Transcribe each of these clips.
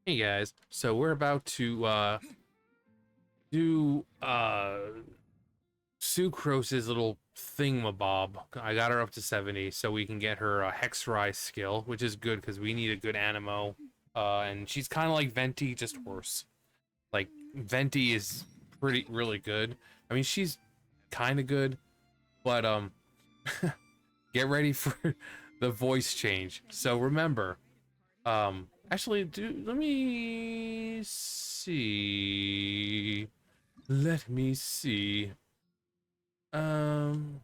Hey guys, so we're about to do Sucrose's little thingamabob. I got her up to 70 so we can get her a Hex Rise skill, which is good because we need a good Animo. And she's kind of like Venti, just worse. Like Venti is really good. I mean, she's kind of good, but get ready for the voice change. So remember, actually, let me see. Let me see. Um,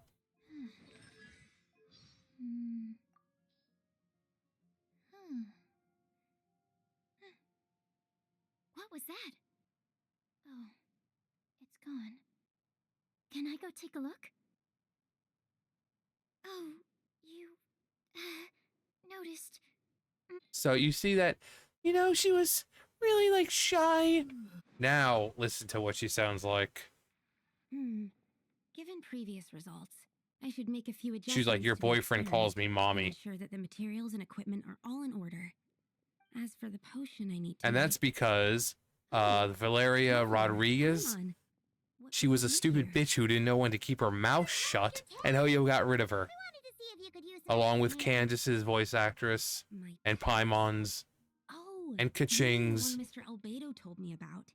Hmm. Hmm. What was that? Oh, it's gone. Can I go take a look? Oh, you noticed. so you see that, she was really like shy. Hmm. Now listen to what she sounds like. Hmm. Given previous results, I should make a few She's like, adjustments your to the boyfriend calls experiment me to mommy. ensure that the materials and equipment are all in order. As for the potion I need to And that's make. because Oh, Valeria Traveler, Rodriguez, Paimon. What she was brings a you stupid here? bitch who didn't know when to keep her mouth shut, and Hoyo got rid of her, I wanted to see if you could use some along extra with hands. Candace's voice actress, My and task? Paimon's, Oh, and you mean the one Kaching's. Mr. Albedo told me about?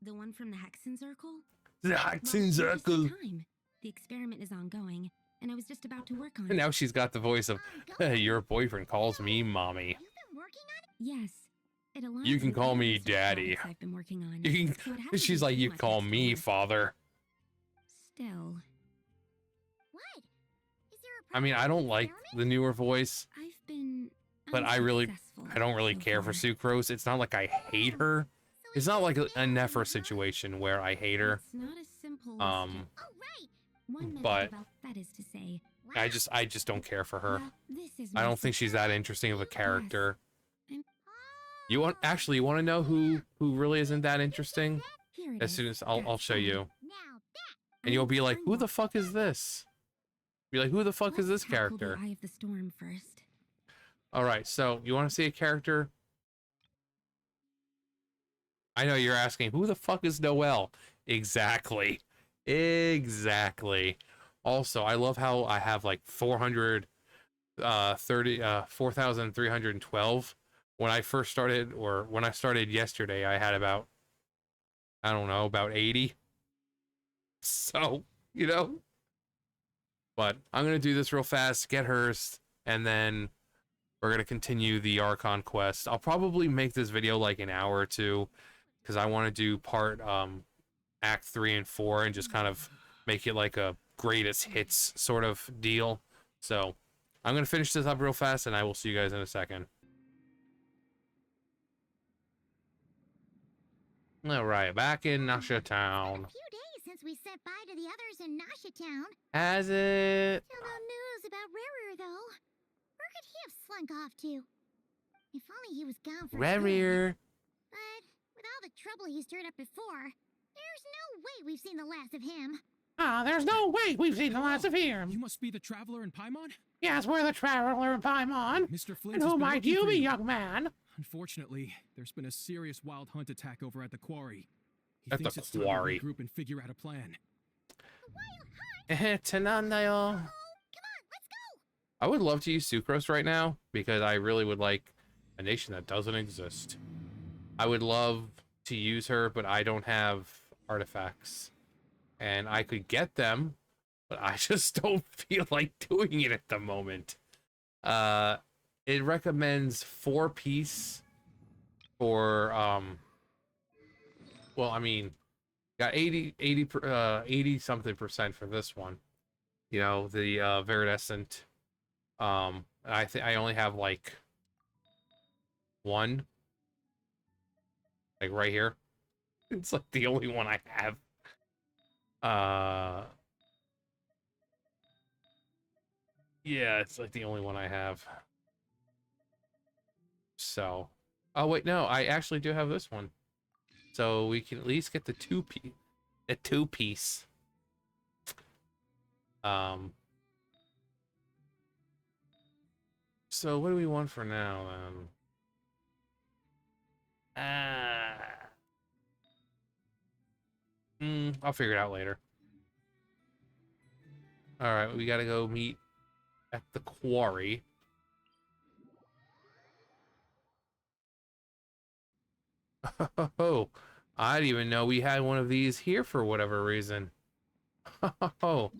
The one from the Hexen Circle? The Well, acting you're just in circle. time. The experiment is ongoing, and I was just about to work on And it. now she's got the voice of, Ongoing? your boyfriend calls me So, mommy. you've been working on it? Yes. It You aligns can with call other me research daddy. projects I've been working on, You so it can, hasn't she's been like, too you much call extra me work. father. Still. What? Is there a I mean, problem I with don't the like experiment? the newer voice, I've been but unsuccessful I don't really so care for far. Sucrose. It's not like I hate her. So It's it's not like just a failure, Nefer huh? situation where I hate her. It's not as simple as Um, just. Oh, right. One method but developed, that is to say. Wow. I just don't care for her. Well, this is I my don't think she's that interesting of a Yes. character. I'm... You want to know who really isn't that interesting? Here it As is. soon as I'll That's show fine. you. Now that And I you'll need be to like, earn who that. the fuck is this? Be like, who the fuck is Let's this tackle the character? Eye of the Storm first. All right, so you want to see a character? I know you're asking, who the fuck is Noelle? Exactly. Exactly. Also, I love how I have like 4,312. When I first started, or when I started yesterday, I had about, I don't know, about 80. So, you know, but I'm gonna do this real fast, get hers, and then we're gonna continue the Archon quest. I'll probably make this video like an hour or two, because I want to do part Act 3 and 4 and just kind of make it like a greatest hits sort of deal. So I'm gonna finish this up real fast, and I will see you guys in a second. All right, back in Nasha It's been Town. a few days since we said bye to the others in Nasha Town. Has it? Still no news about Rarer, though. Where could he have slunk off to? If only he was gone for good. Rarier. But with all the trouble he stirred up before, there's no way we've seen the last of him. Ah, there's no way we've seen the last of him. You must be the traveler in Paimon? Yes, we're the traveler in Paimon. Mr. Flint And has who been might looking you for be, you. young man? Unfortunately, there's been a serious wild hunt attack over at the quarry. He At the thinks it's time quarry. to regroup and figure out a plan. A wild hunt? Tenandayo. Come on, let's go! I would love to use Sucrose right now, because I really would like a nation that doesn't exist. I would love to use her, but I don't have artifacts. And I could get them, but I just don't feel like doing it at the moment. It recommends 4-piece for, well, I mean, got 80 something percent for this one. You know, the Viridescent. I think I only have like one, like right here. It's like the only one I have. Uh, yeah, it's like the only one I have. So, oh wait, no, I actually do have this one. So we can at least get the two piece. Um. So what do we want for now then? I'll figure it out later. Alright, we gotta go meet at the quarry. Oh, I didn't even know we had one of these here for whatever reason. Oh,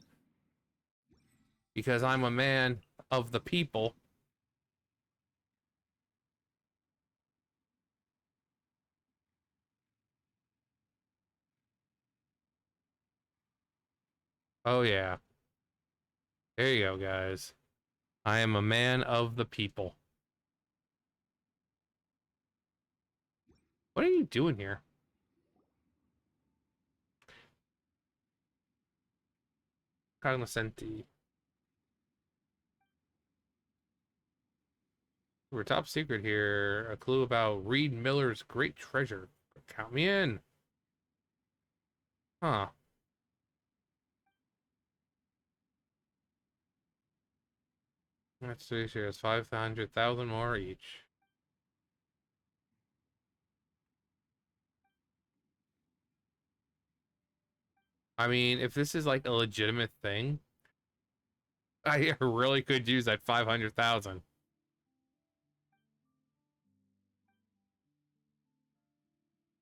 because I'm a man of the people. Oh yeah. There you go, guys. I am a man of the people. What are you doing here? Cognoscenti. We're top secret here. A clue about Reed Miller's great treasure. Count me in. Huh. Let's see. Shares 500,000 more each. I mean, if this is like a legitimate thing, I really could use that 500,000.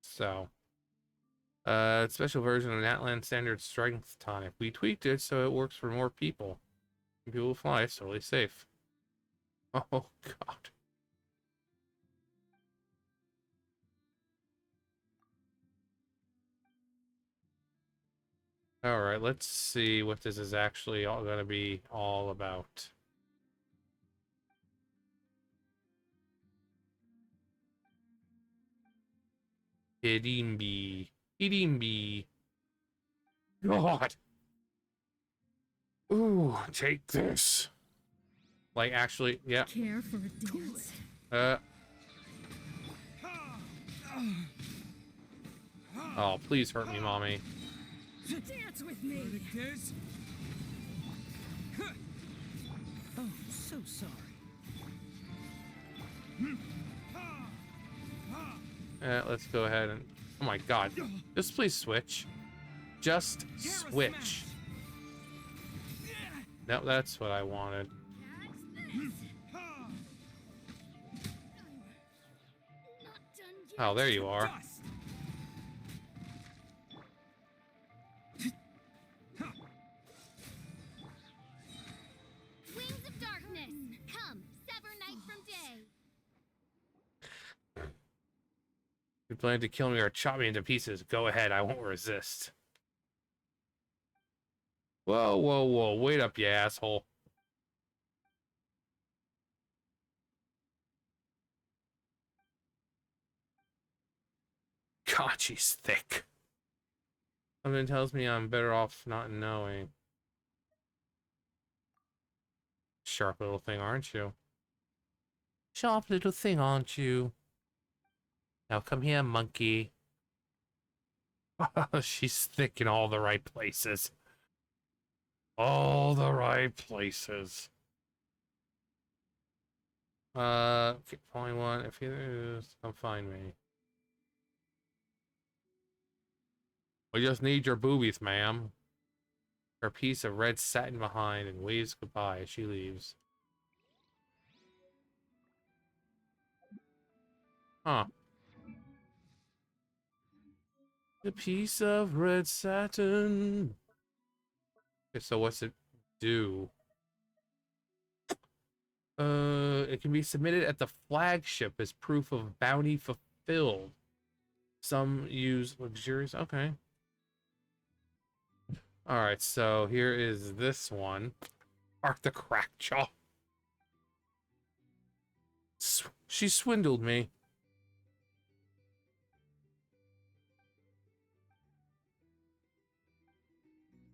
So, special version of an Atlan standard strength tonic. We tweaked it so it works for more people. People will fly, it's totally safe. Oh God. All right, let's see what this is actually all going to be all about. Hidimbi. Hidimbi. God. Ooh, take this. Like, actually, yeah. Care for a dance. Oh, please hurt me, mommy. Dance with me. Oh, so sorry. Let's go ahead and... Oh my God. Just please switch. Just switch. No, that's what I wanted. Oh, there you are. Wings of darkness, come, sever night from day. You plan to kill me or chop me into pieces? Go ahead, I won't resist. Whoa, whoa, whoa. Wait up, you asshole. God, she's thick. Something tells me I'm better off not knowing. Sharp little thing, aren't you? Sharp little thing, aren't you? Now come here, monkey. She's thick in all the right places. All the right places. Okay, only one. If you is, come find me. We just need your boobies, ma'am. Her piece of red satin behind and waves goodbye as she leaves. Huh. A piece of red satin. Okay, so what's it do? It can be submitted at the flagship as proof of bounty fulfilled. Some use luxurious. Okay. All right, so here is this one. Mark the Crackjaw. She swindled me.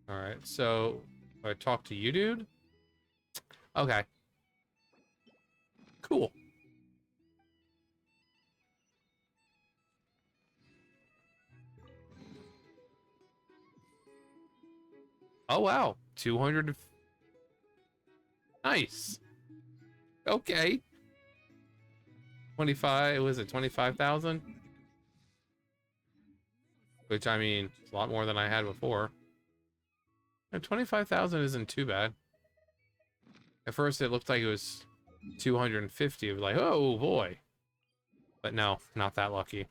All right, so I talk to you, dude. Okay. Cool. Oh wow, 200. Nice. Okay. 25. Was it 25,000? which I mean, it's a lot more than I had before. And 25,000 isn't too bad. At first, it looked like it was 250. It was like, oh boy. But no, not that lucky.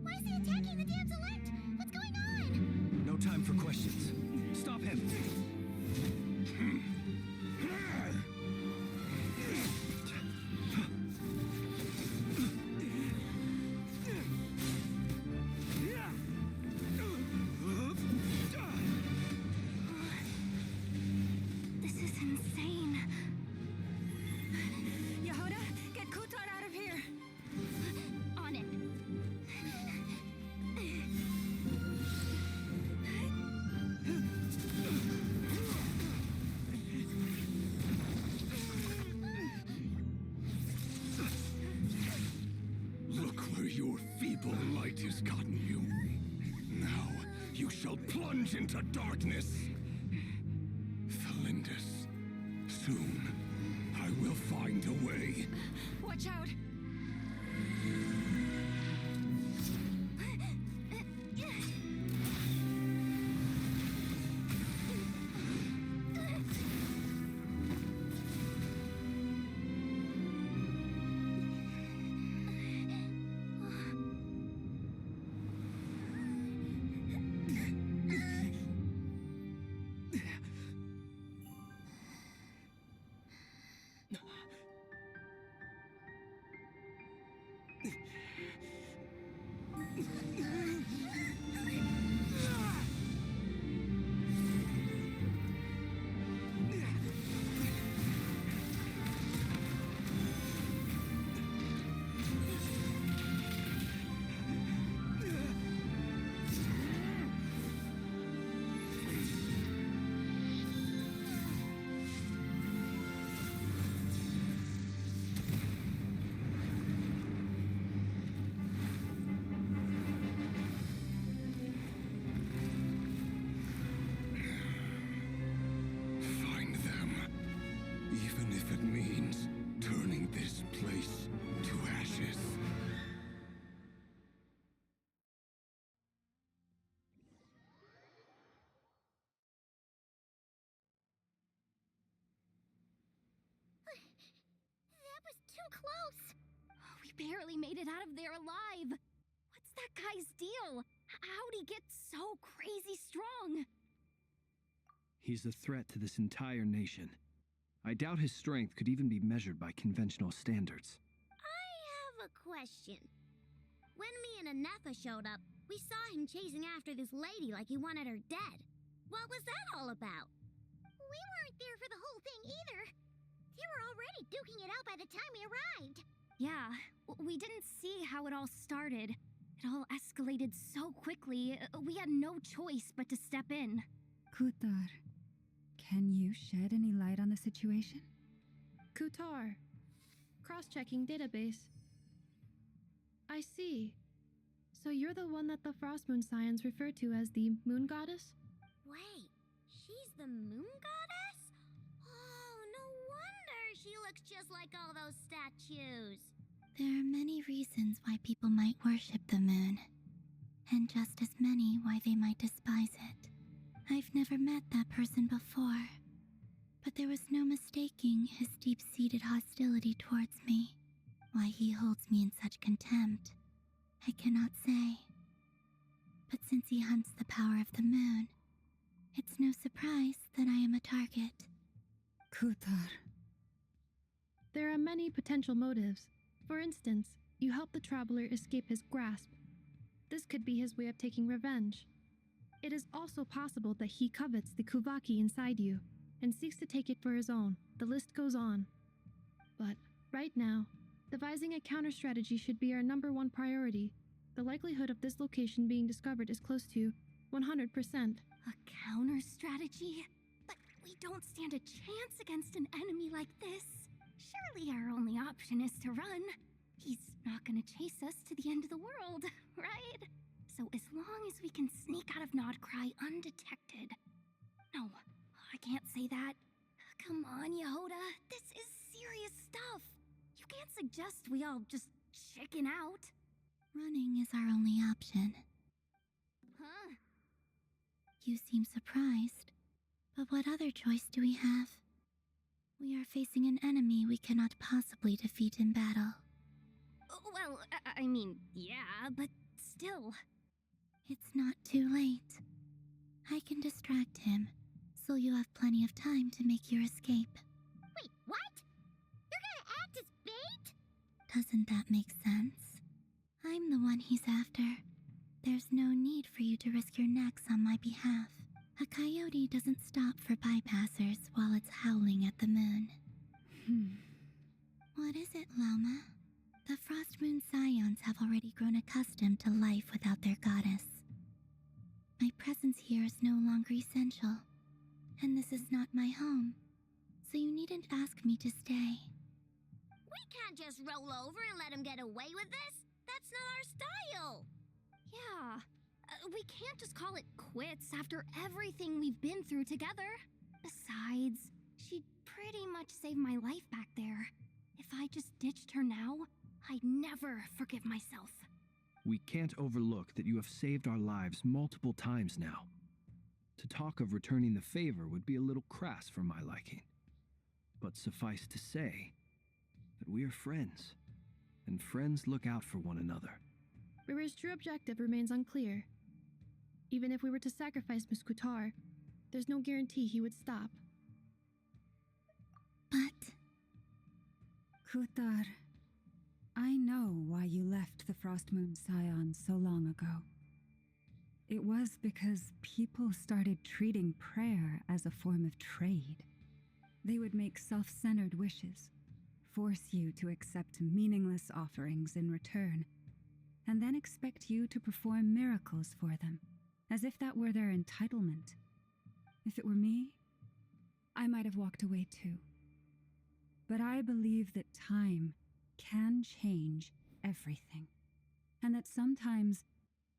Why is he attacking the damsel elect? What's going on? No time for questions. Stop him. This is insane. Yehuda, get Kutar out of here! On it. Look where your feeble light has gotten you. Now you shall plunge into darkness. Felindus, soon I will find a way. Watch out! Find them. Even if it means turning this place to ashes. That was too close. We barely made it out of there alive. What's that guy's deal? How'd he get so crazy strong? He's a threat to this entire nation. I doubt his strength could even be measured by conventional standards. I have a question. When me and Anetha showed up, we saw him chasing after this lady like he wanted her dead. What was that all about? We weren't there for the whole thing either. They were already duking it out by the time we arrived. Yeah, we didn't see how it all started. It all escalated so quickly, we had no choice but to step in. Kutar, can you shed any light on the situation? Kutar. Cross-checking database. I see. So you're the one that the Frost Moon Scions refer to as the Moon Goddess? Wait, she's the moon goddess? Oh, no wonder she looks just like all those statues. There are many reasons why people might worship the moon, and just as many why they might despise it. I've never met that person before, but there was no mistaking his deep-seated hostility towards me. Why he holds me in such contempt, I cannot say. But since he hunts the power of the moon, it's no surprise that I am a target. Kutar. There are many potential motives. For instance, you help the traveler escape his grasp. This could be his way of taking revenge. It is also possible that he covets the Kuvaki inside you and seeks to take it for his own. The list goes on. But right now, devising a counter strategy should be our #1 priority. The likelihood of this location being discovered is close to 100%. A counter strategy? But we don't stand a chance against an enemy like this. Surely our only option is to run. He's not gonna chase us to the end of the world, right? So as long as we can sneak out of Krai undetected. No, I can't say that. Come on, Yehoda. This is serious stuff. You can't suggest we all just chicken out. Running is our only option. Huh? You seem surprised. But what other choice do we have? We are facing an enemy we cannot possibly defeat in battle. Well, I mean, yeah, but still. It's not too late. I can distract him, so you have plenty of time to make your escape. Wait, what? You're gonna act as bait? Doesn't that make sense? I'm the one he's after. There's no need for you to risk your necks on my behalf. A coyote doesn't stop for bypassers while it's howling at the moon. What is it, Lauma? The Frost Moon Scions have already grown accustomed to life without their goddess. My presence here is no longer essential, and this is not my home, so you needn't ask me to stay. We can't just roll over and let him get away with this. That's not our style. Yeah, we can't just call it quits after everything we've been through together. Besides, she pretty much saved my life back there. If I just ditched her now, I'd never forgive myself. We can't overlook that you have saved our lives multiple times now. To talk of returning the favor would be a little crass for my liking. But suffice to say that we are friends, and friends look out for one another. Rira's true objective remains unclear. Even if we were to sacrifice Miss Kutar, there's no guarantee he would stop. But... Kutar, I know why you left the Frost Moon Scions so long ago. It was because people started treating prayer as a form of trade. They would make self-centered wishes, force you to accept meaningless offerings in return, and then expect you to perform miracles for them, as if that were their entitlement. If it were me, I might have walked away too. But I believe that time can change everything, and that sometimes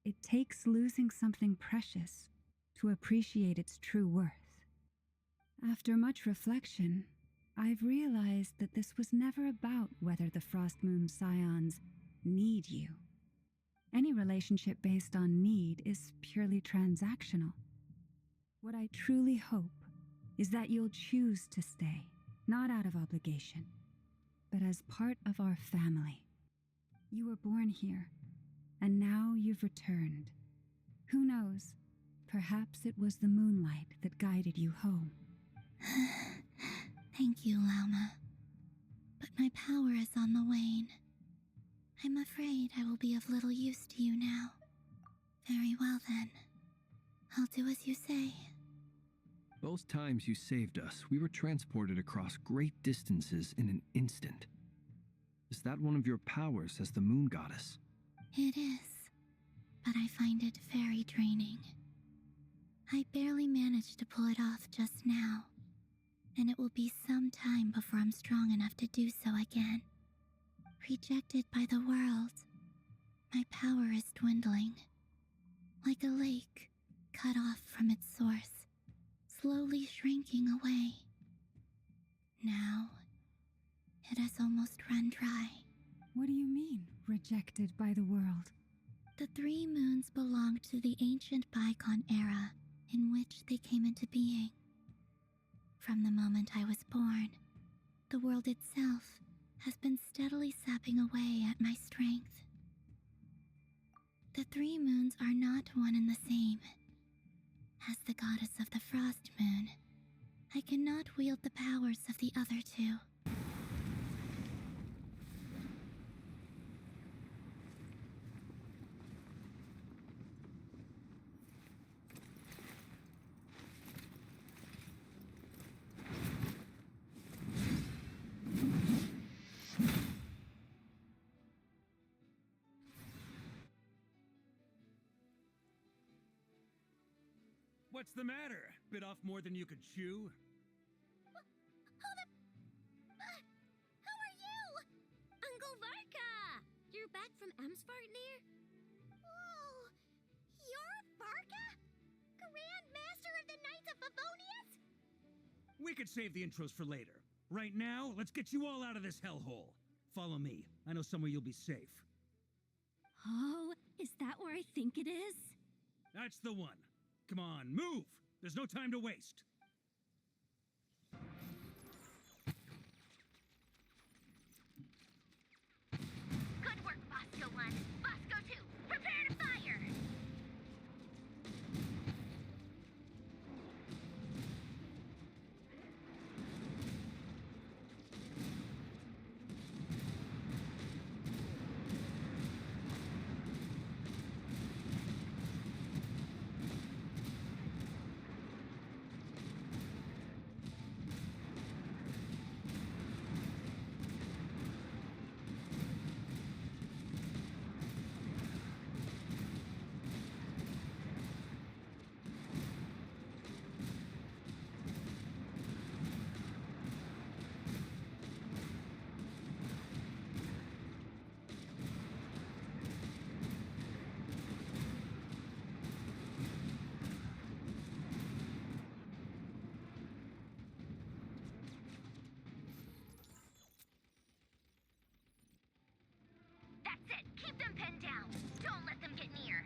it takes losing something precious to appreciate its true worth. After much reflection, I've realized that this was never about whether the Frost Moon Scions need you. Any relationship based on need is purely transactional. What I truly hope is that you'll choose to stay, not out of obligation, but as part of our family. You were born here, and now you've returned. Who knows? Perhaps it was the moonlight that guided you home. Thank you, Lauma. But my power is on the wane. I'm afraid I will be of little use to you now. Very well then. I'll do as you say. Both times you saved us, we were transported across great distances in an instant. Is that one of your powers as the moon goddess? It is, but I find it very draining. I barely managed to pull it off just now, and it will be some time before I'm strong enough to do so again. Rejected by the world, my power is dwindling. Like a lake cut off from its source, slowly shrinking away. Now, it has almost run dry. What do you mean, rejected by the world? The 3 moons belonged to the ancient bygone era in which they came into being. From the moment I was born, the world itself has been steadily sapping away at my strength. The 3 moons are not one and the same. As the goddess of the Frost Moon, I cannot wield the powers of the other 2. What's the matter? Bit off more than you could chew? Hold up! Who are you? Uncle Varka! You're back from Amsvartnir? Whoa! You're Varka? Grand Master of the Knights of Favonius? We could save the intros for later. Right now, let's get you all out of this hellhole. Follow me. I know somewhere you'll be safe. Oh, is that where I think it is? That's the one. Come on, move! There's no time to waste. Good work, Bosco 1. Bosco 2, prepare to fire! That's it. Keep them pinned down. Don't let them get near.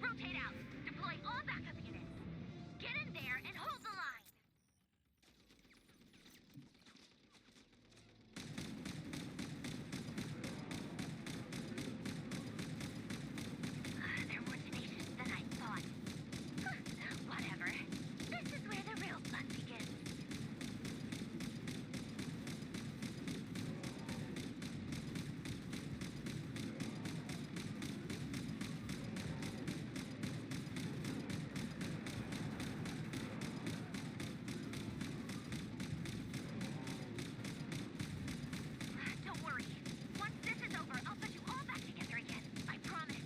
Rotate out. Deploy all backup units. Get in there and hold the line. They're more tenacious than I thought. Whatever. This is where the real fun begins. Don't worry. Once this is over, I'll put you all back together again. I promise.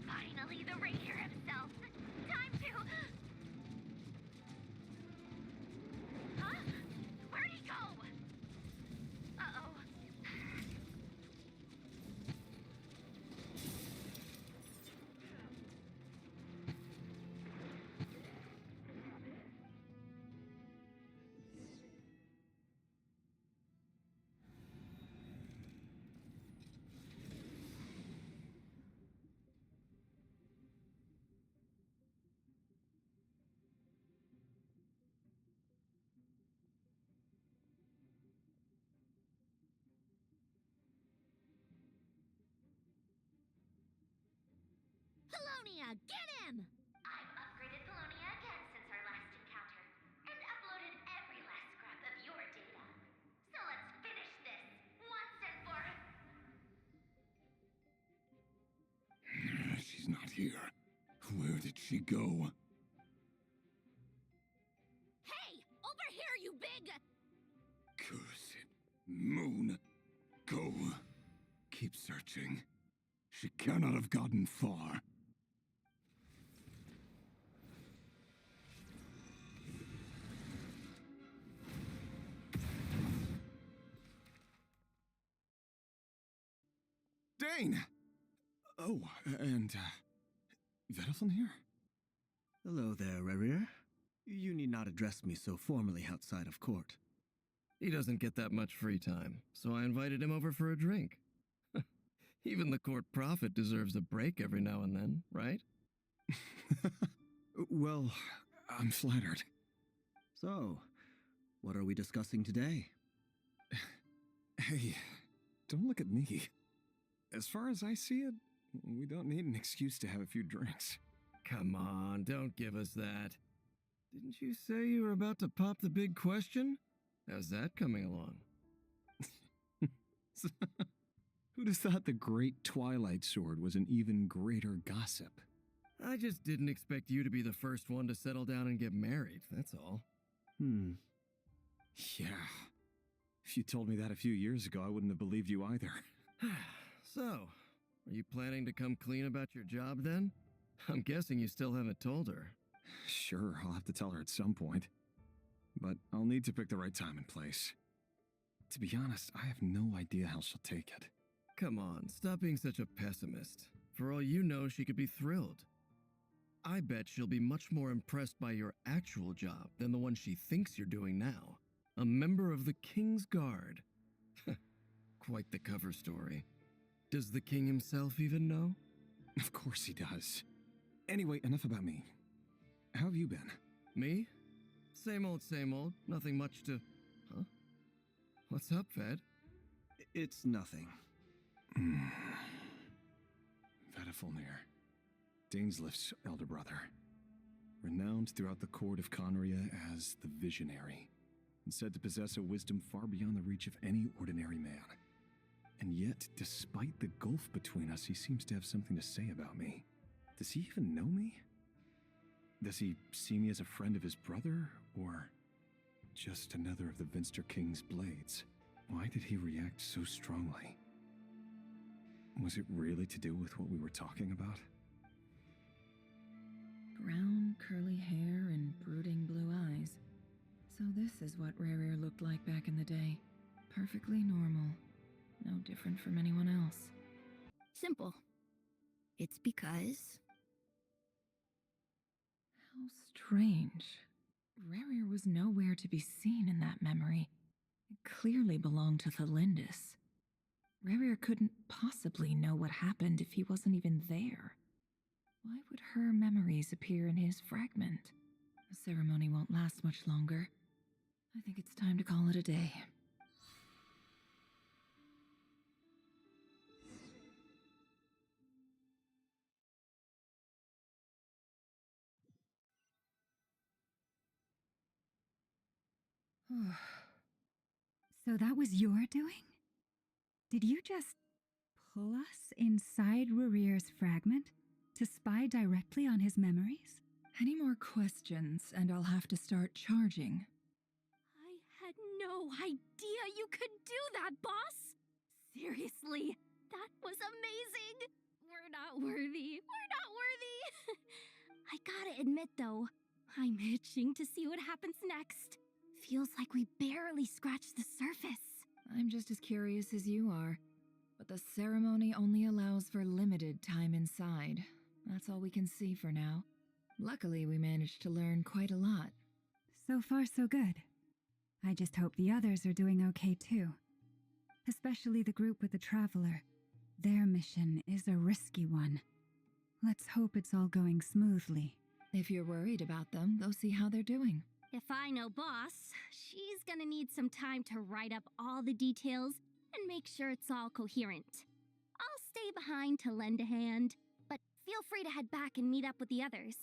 Finally, the Ranger himself. Time to... Huh? Where'd he go? Uh-oh. Polonia, get him! I've upgraded Polonia again since our last encounter, and uploaded every last scrap of your data. So let's finish this, once and for... She's not here. Where did she go? Hey! Over here, you big... Cursed moon. Go. Keep searching. She cannot have gotten far. Dane! Oh, and, Vedalfin here? Hello there, Rerir. You need not address me so formally outside of court. He doesn't get that much free time, so I invited him over for a drink. Even the court prophet deserves a break every now and then, right? Well, I'm flattered. So, what are we discussing today? Hey, don't look at me. As far as I see it, we don't need an excuse to have a few drinks. Come on, don't give us that. Didn't you say you were about to pop the big question? How's that coming along? Who'd have thought the great Twilight Sword was an even greater gossip? I just didn't expect you to be the first one to settle down and get married, that's all. Yeah. If you told me that a few years ago, I wouldn't have believed you either. So, are you planning to come clean about your job then? I'm guessing you still haven't told her. Sure, I'll have to tell her at some point. But I'll need to pick the right time and place. To be honest, I have no idea how she'll take it. Come on, stop being such a pessimist. For all you know, she could be thrilled. I bet she'll be much more impressed by your actual job than the one she thinks you're doing now. A member of the King's Guard. Quite the cover story. Does the king himself even know? Of course he does. Anyway, enough about me. How have you been? Me? Same old, nothing much to... Huh? What's up, Fed? It's nothing. Vedifulnir, Dainslift's elder brother. Renowned throughout the court of Conria as the Visionary, and said to possess a wisdom far beyond the reach of any ordinary man. And yet, despite the gulf between us, he seems to have something to say about me. Does he even know me? Does he see me as a friend of his brother, or just another of the Vinster King's blades? Why did he react so strongly? Was it really to do with what we were talking about? Brown, curly hair and brooding blue eyes. So this is what Rarier looked like back in the day. Perfectly normal. No different from anyone else. Simple. It's because... How strange. Rarier was nowhere to be seen in that memory. It clearly belonged to Thalindis. Rarier couldn't possibly know what happened if he wasn't even there. Why would her memories appear in his fragment? The ceremony won't last much longer. I think it's time to call it a day. So that was your doing? Did you just pull us inside Rarier's fragment to spy directly on his memories? Any more questions, and I'll have to start charging. I had no idea you could do that, boss! Seriously, that was amazing! We're not worthy. We're not worthy! I gotta admit, though, I'm itching to see what happens next. Feels like we barely scratched the surface. I'm just as curious as you are. But the ceremony only allows for limited time inside. That's all we can see for now. Luckily, we managed to learn quite a lot. So far, so good. I just hope the others are doing okay too. Especially the group with the Traveler. Their mission is a risky one. Let's hope it's all going smoothly. If you're worried about them, go see how they're doing. If I know boss, she's gonna need some time to write up all the details and make sure it's all coherent. I'll stay behind to lend a hand, but feel free to head back and meet up with the others.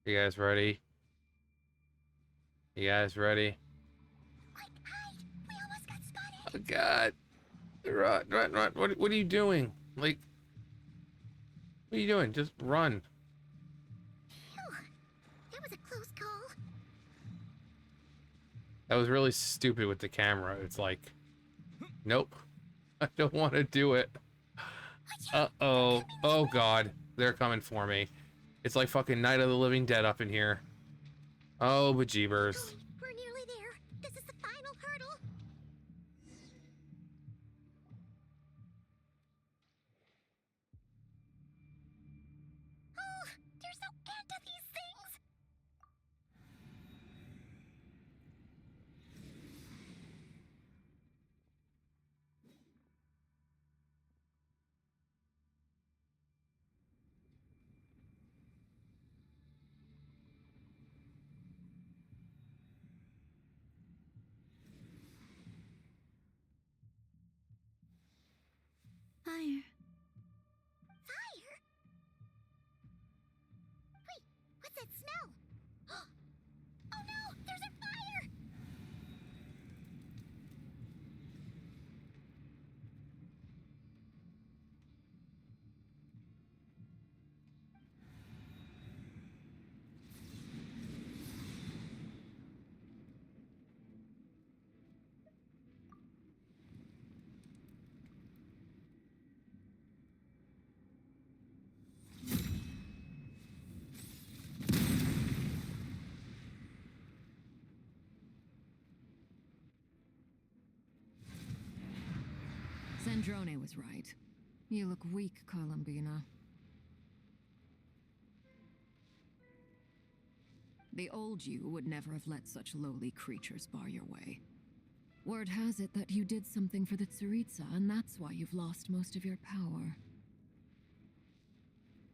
You guys ready? You guys ready? Quick, hide! We almost got spotted! Oh god! Run. What are you doing? Like, what are you doing? Just run. Phew. That was a close call. That was really stupid with the camera. It's like, nope. I don't want to do it. Uh-oh. Oh god. They're coming for me. It's like fucking Night of the Living Dead up in here. Oh, bejeebers. We're nearly there. This is the final hurdle. Oh, Sandrone was right. You look weak, Columbina. The old you would never have let such lowly creatures bar your way. Word has it that you did something for the Tsaritsa, and that's why you've lost most of your power.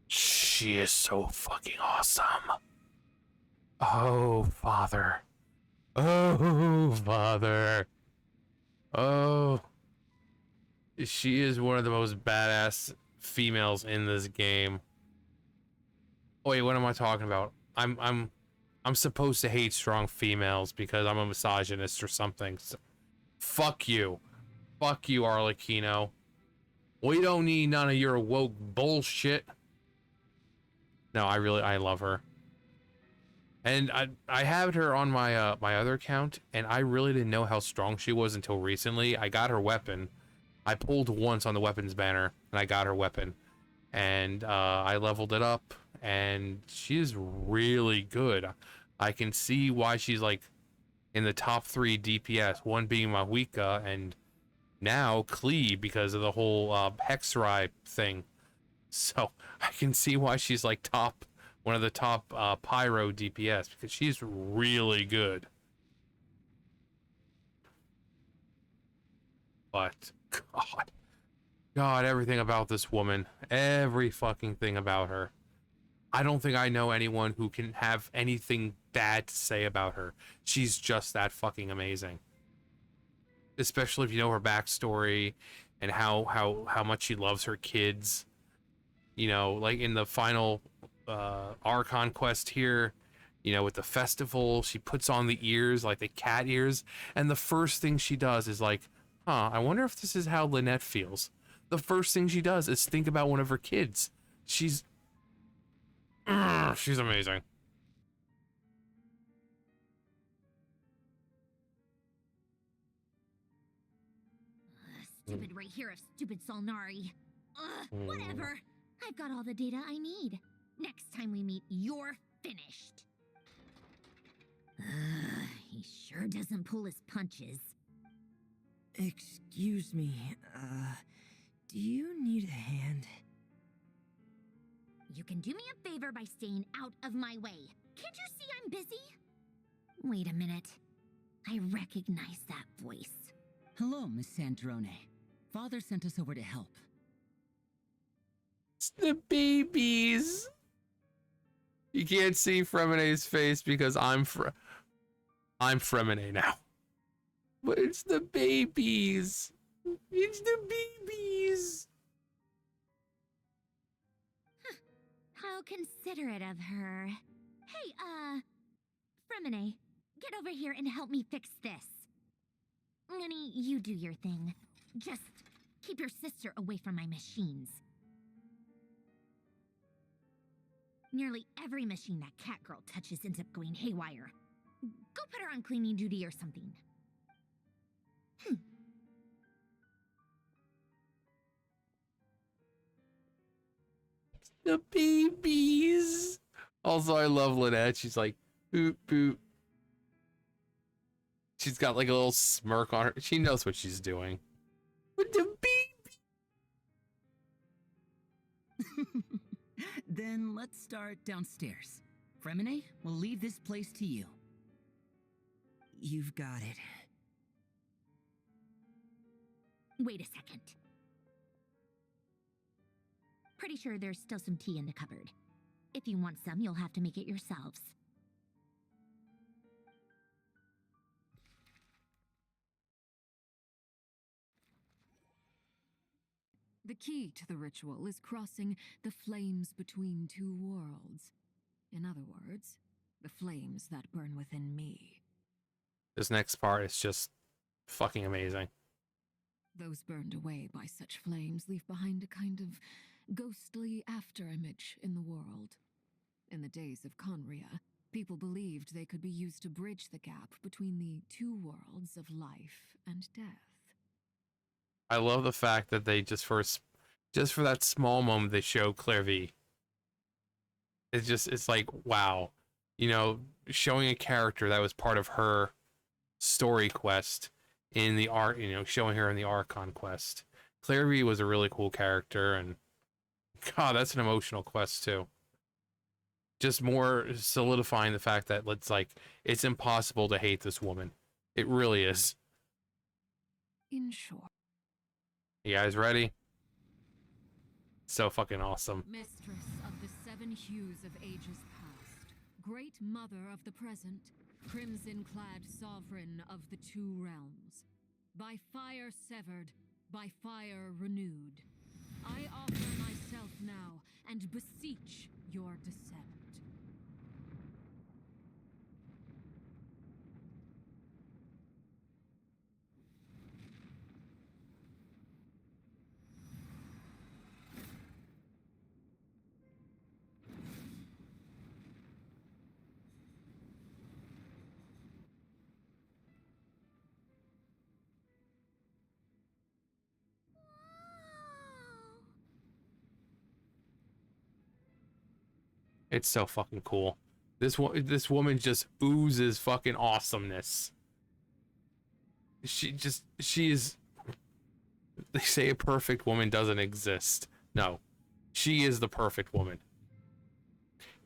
She is so fucking awesome. Oh, Father. Oh, Father. Oh. She is one of the most badass females in this game. Oh, wait, what am I talking about? I'm supposed to hate strong females because I'm a misogynist or something. So, fuck you. Fuck you, Arlecchino. We don't need none of your woke bullshit. No, I love her. And I had her on my my other account, and I really didn't know how strong she was until recently. I got her weapon. I pulled once on the weapons banner, and I got her weapon. And I leveled it up, and she's really good. I can see why she's like in the top 3 DPS, one being Mahwika, and now Klee because of the whole Hexrai thing. So I can see why she's like one of the top Pyro DPS, because she's really good. But God, everything about this woman, every fucking thing about her. I don't think I know anyone who can have anything bad to say about her. She's just that fucking amazing. Especially if you know her backstory and how much she loves her kids. You know, like in the final Archon quest here, you know, with the festival, she puts on the ears, like the cat ears, and the first thing she does is like, I wonder if this is how Lynette feels. The first thing she does is think about one of her kids. She's amazing. Stupid right here of stupid Solnari. Whatever. I've got all the data I need. Next time we meet, you're finished. He sure doesn't pull his punches. Excuse me, do you need a hand? You can do me a favor by staying out of my way. Can't you see I'm busy? Wait a minute. I recognize that voice. Hello, Miss Sandrone. Father sent us over to help. It's the babies. You can't see Fremene's face because I'm Fremene now. But it's the babies. It's the babies. How considerate of her. Hey, Fremene, get over here and help me fix this. Lenny, you do your thing. Just keep your sister away from my machines. Nearly every machine that cat girl touches ends up going haywire. Go put her on cleaning duty or something. The babies. Also, I love Lynette. She's like, boop, boop. She's got like a little smirk on her. She knows what she's doing. With the baby. Then let's start downstairs. Fremene, we'll leave this place to you. You've got it. Wait a second. Pretty sure there's still some tea in the cupboard. If you want some, you'll have to make it yourselves. The key to the ritual is crossing the flames between two worlds. In other words, the flames that burn within me. This next part is just fucking amazing. Those burned away by such flames leave behind a kind of ghostly afterimage in the world. In the days of Conria, people believed they could be used to bridge the gap between the two worlds of life and death. I love the fact that they just for that small moment they show Clairvy. It's like, wow, you know, showing a character that was part of her story quest in the art, you know, showing her in the Archon quest. Clairvy was a really cool character, and God, that's an emotional quest too. Just more solidifying the fact that it's impossible to hate this woman. It really is. In short. You guys ready? So fucking awesome. Mistress of the seven hues of ages past, great mother of the present, crimson-clad sovereign of the two realms, by fire severed, by fire renewed, I offer myself now and beseech your descent. It's so fucking cool. This woman just oozes fucking awesomeness. She is. They say a perfect woman doesn't exist. No, she is the perfect woman.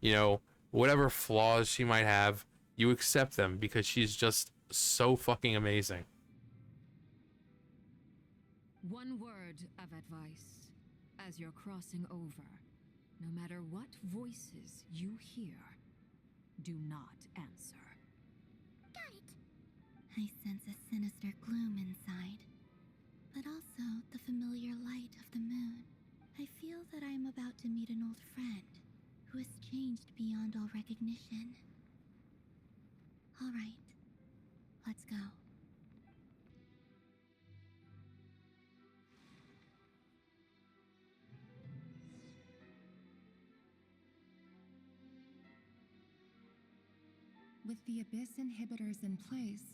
You know, whatever flaws she might have, you accept them because she's just so fucking amazing. One word of advice as you're crossing over. No matter what voices you hear, do not answer. Got it. I sense a sinister gloom inside, but also the familiar light of the moon. I feel that I am about to meet an old friend who has changed beyond all recognition. All right, let's go. With the Abyss inhibitors in place,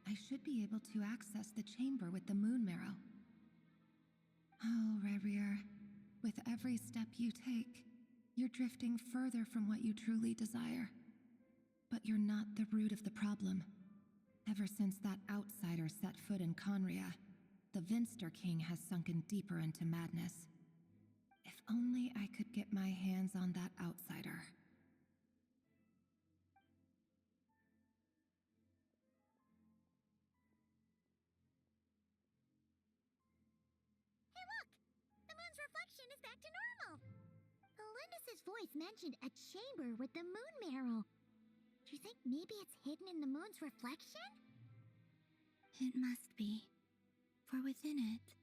I should be able to access the chamber with the moon marrow. Oh, Rerir, with every step you take, you're drifting further from what you truly desire. But you're not the root of the problem. Ever since that outsider set foot in Conria, the Vinster King has sunken deeper into madness. If only I could get my hands on that outsider. Reflection is back to normal. Lindis's voice mentioned a chamber with the moon marrow. Do you think maybe it's hidden in the moon's reflection? It must be, for within it,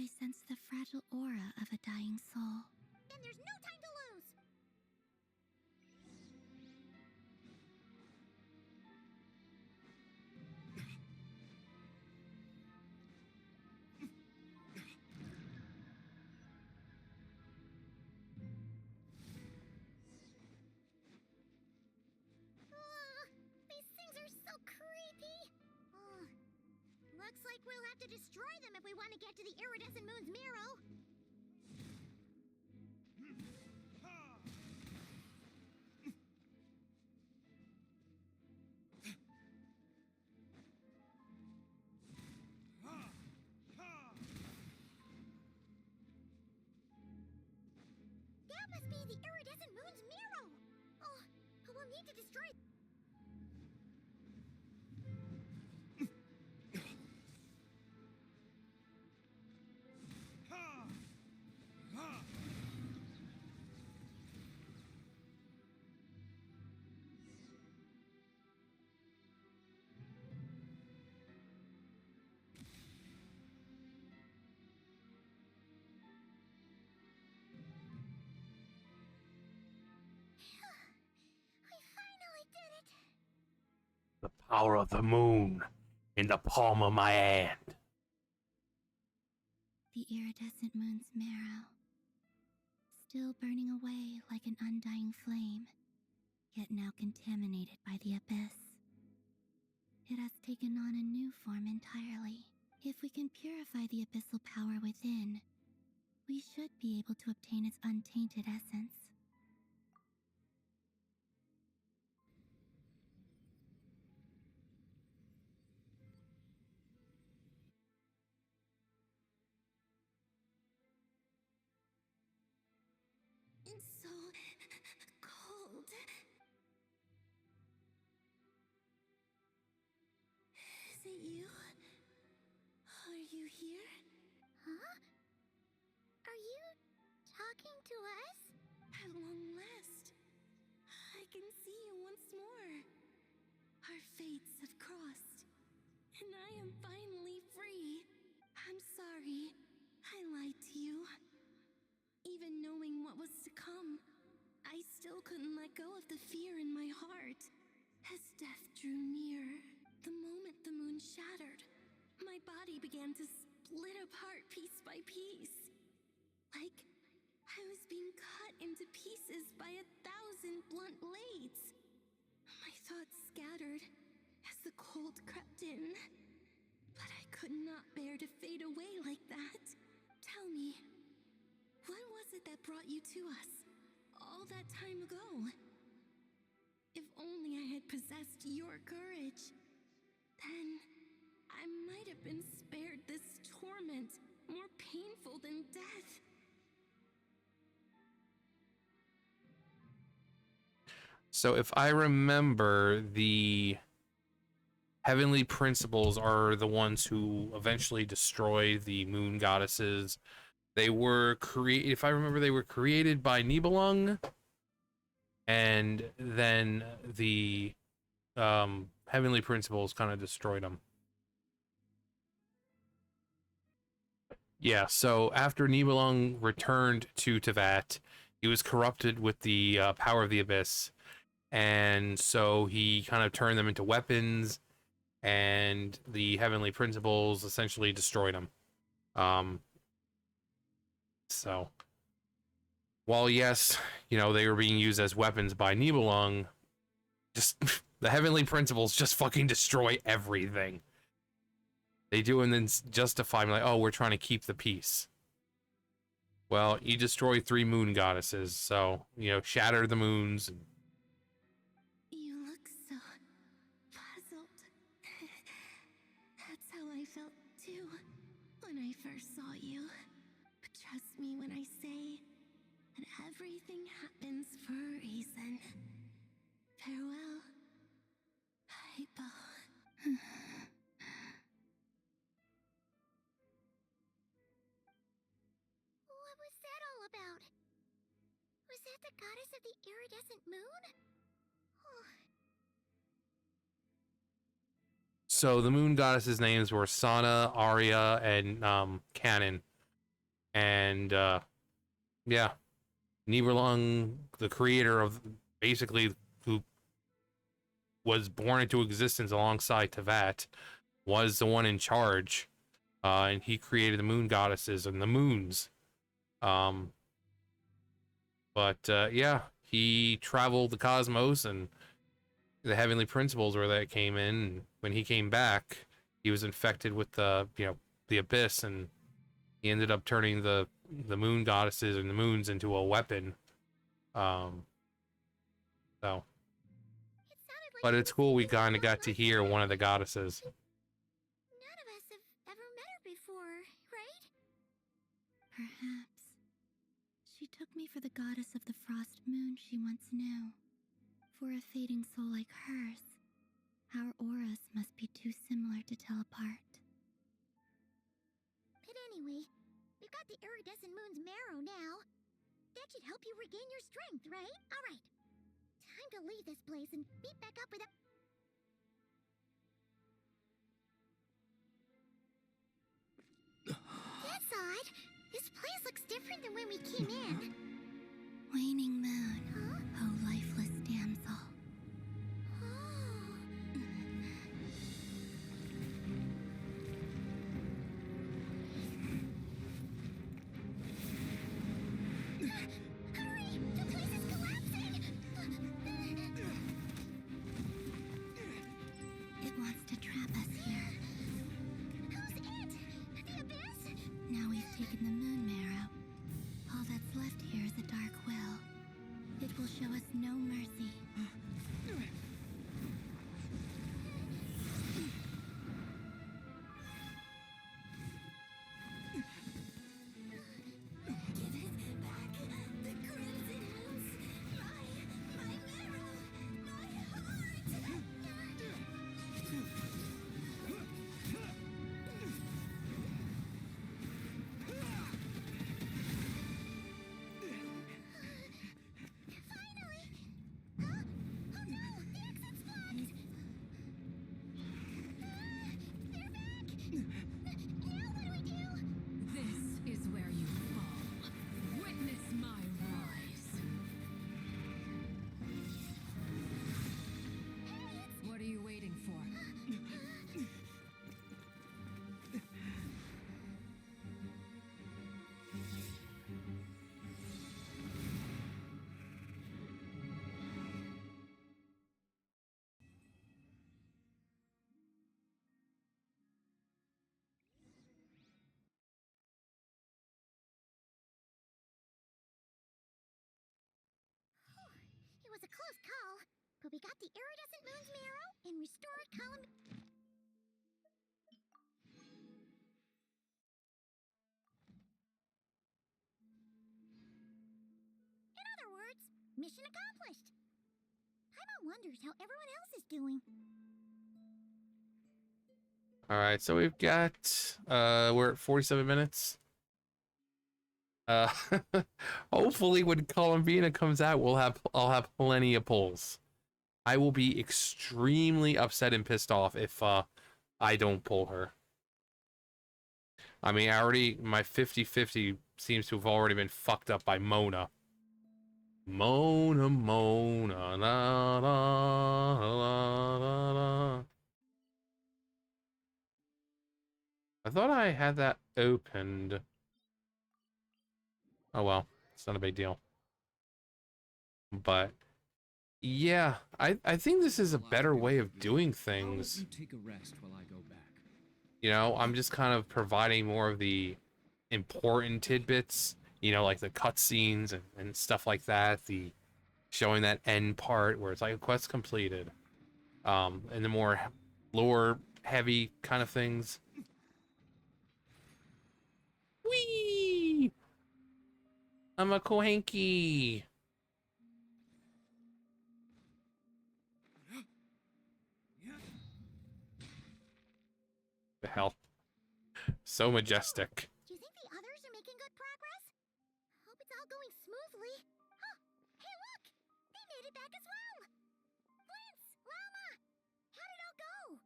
I sense the fragile aura of a dying soul. Then there's no time to lose! Looks like we'll have to destroy them if we want to get to the iridescent moon's marrow. That must be the iridescent moon's marrow. Oh, we'll need to destroy. The power of the moon in the palm of my hand. The iridescent moon's marrow, still burning away like an undying flame, yet now contaminated by the abyss. It has taken on a new form entirely. If we can purify the abyssal power within, we should be able to obtain its untainted essence. It's so cold. Is it you? Are you here? Huh? Are you talking to us? At long last, I can see you once more. Our fates have crossed, and I am finally free. I'm sorry. I lied to you. Even knowing what was to come, I still couldn't let go of the fear in my heart. As death drew near, the moment the moon shattered, my body began to split apart piece by piece. Like I was being cut into pieces by 1,000 blunt blades. My thoughts scattered as the cold crept in. But I could not bear to fade away like that. Tell me, what was it that brought you to us all that time ago? If only I had possessed your courage, then I might have been spared this torment more painful than death. So if I remember, the heavenly principles are the ones who eventually destroy the moon goddesses. They were created, if I remember, they were created by Nibelung, and then the heavenly principles kind of destroyed them. Yeah, so after Nibelung returned to Tevat, he was corrupted with the power of the Abyss, and so he kind of turned them into weapons, and the heavenly principles essentially destroyed them. So while yes, you know, they were being used as weapons by Nibelung, just the heavenly principles just fucking destroy everything. They do, and then justify me like, oh, we're trying to keep the peace. Well, you destroy 3 moon goddesses, so, you know, shatter the moons. You look so puzzled. That's how I felt too when I first saw you. But trust me when I say that everything happens for a reason. Farewell, Hypo. What was that all about? Was that the goddess of the iridescent moon? So the moon goddesses' names were Sana, Arya, and Canon. And yeah, Nibelung, the creator of basically who was born into existence alongside Tevat, was the one in charge. And he created the moon goddesses and the moons. Yeah, he traveled the cosmos, and the heavenly principles where that came in. And when he came back, he was infected with the, you know, the abyss, and he ended up turning the moon goddesses and the moons into a weapon. So, but it's cool we kind of got to hear one of the goddesses. None of us have ever met her before, right? Perhaps. She took me for the goddess of the frost moon she once knew. For a fading soul like hers, our auras must be too similar to tell apart. But anyway, we've got the iridescent moon's marrow now. That should help you regain your strength, right? All right. Time to leave this place and meet back up with a... That's odd. This place looks different than when we came in. Waning moon. Huh? Oh, lifeless damsel. Hurry! The place is collapsing! It wants to trap us here. Who's it? The abyss? Now we've taken the moon marrow. All that's left here is a dark will. It will show us no mercy. Give it back, the crimson was a close call, but we got the iridescent moon's marrow and restored column. In other words, mission accomplished. Paimon wonders how everyone else is doing. All right, so we've got we're at 47 minutes. Hopefully when Columbina comes out, I'll have plenty of pulls. I will be extremely upset and pissed off if I don't pull her. I mean, my 50-50 seems to have already been fucked up by Mona. Mona, la la la la la. I thought I had that opened. Oh well, it's not a big deal. But yeah, I think this is a better way of doing things. Take a rest while I go back. You know, I'm just kind of providing more of the important tidbits, you know, like the cutscenes and stuff like that, the showing that end part where it's like a quest completed. And the more lore heavy kind of things. Whee! I'm a Kohenki. The hell? So majestic. Do you think the others are making good progress? Hope it's all going smoothly. Huh! Hey, look! They made it back as well! Lance! Lama! How did it all go?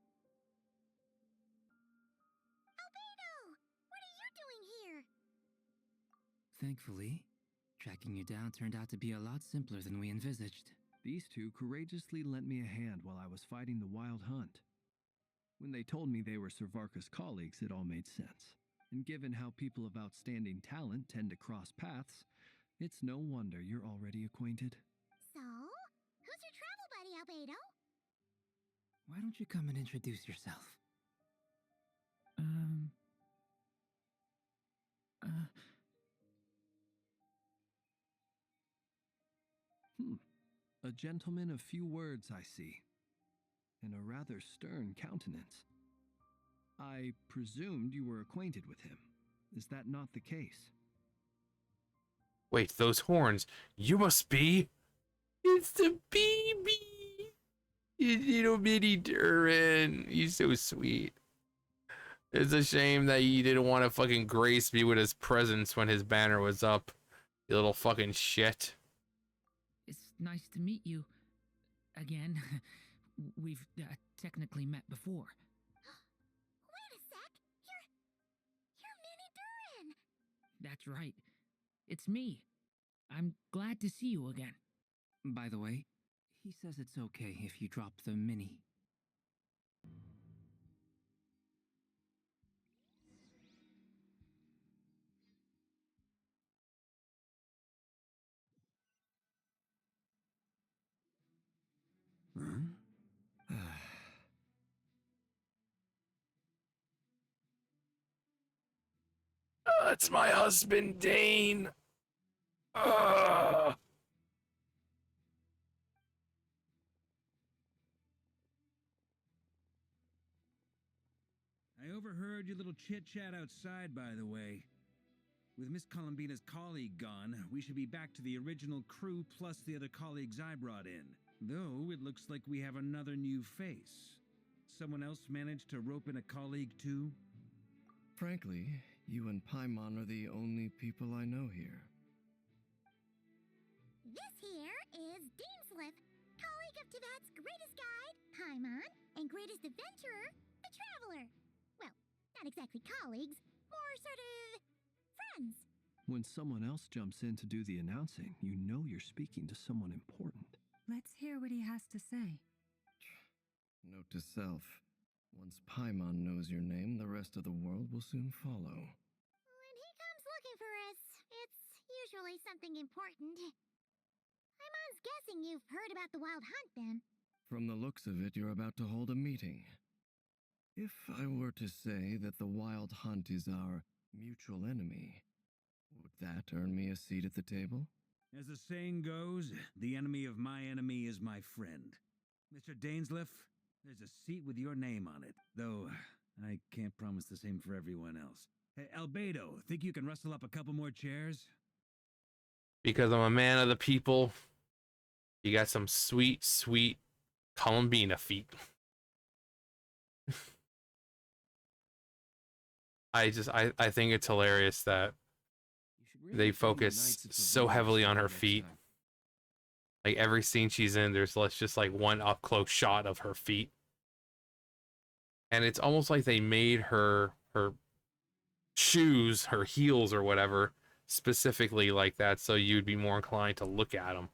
Albedo! What are you doing here? Thankfully, tracking you down turned out to be a lot simpler than we envisaged. These two courageously lent me a hand while I was fighting the wild hunt. When they told me they were Servarka's colleagues, it all made sense. And given how people of outstanding talent tend to cross paths, it's no wonder you're already acquainted. So, who's your travel buddy, Albedo? Why don't you come and introduce yourself? A gentleman of few words, I see, and a rather stern countenance. I presumed you were acquainted with him. Is that not the case? Wait, those horns. You must be... It's the baby! Little bitty Durin. He's so sweet. It's a shame that he didn't want to fucking grace me with his presence when his banner was up. You little fucking shit. It's nice to meet you. Again. We've technically met before. Wait a sec! You're Mini Durin! That's right. It's me. I'm glad to see you again. By the way, he says it's okay if you drop the mini. It's my husband, Dane. Ugh. I overheard your little chit-chat outside, by the way. With Miss Columbina's colleague gone, we should be back to the original crew plus the other colleagues I brought in. Though, it looks like we have another new face. Someone else managed to rope in a colleague, too? Frankly, you and Paimon are the only people I know here. This here is Deanslip, colleague of Tibet's greatest guide, Paimon, and greatest adventurer, the Traveler. Well, not exactly colleagues, more sort of friends. When someone else jumps in to do the announcing, you know you're speaking to someone important. Let's hear what he has to say. Note to self. Once Paimon knows your name, the rest of the world will soon follow. When he comes looking for us, it's usually something important. Paimon's guessing you've heard about the wild hunt, then. From the looks of it, you're about to hold a meeting. If I were to say that the wild hunt is our mutual enemy, would that earn me a seat at the table? As the saying goes, the enemy of my enemy is my friend. Mr. Dainsleif, there's a seat with your name on it, though I can't promise the same for everyone else. Hey, Albedo, think you can rustle up a couple more chairs? Because I'm a man of the people. You got some sweet, sweet Columbina feet. I think it's hilarious that they focus so heavily on her feet. Like every scene she's in, there's just like one up close shot of her feet. And it's almost like they made her shoes, her heels or whatever, specifically like that, so you'd be more inclined to look at them.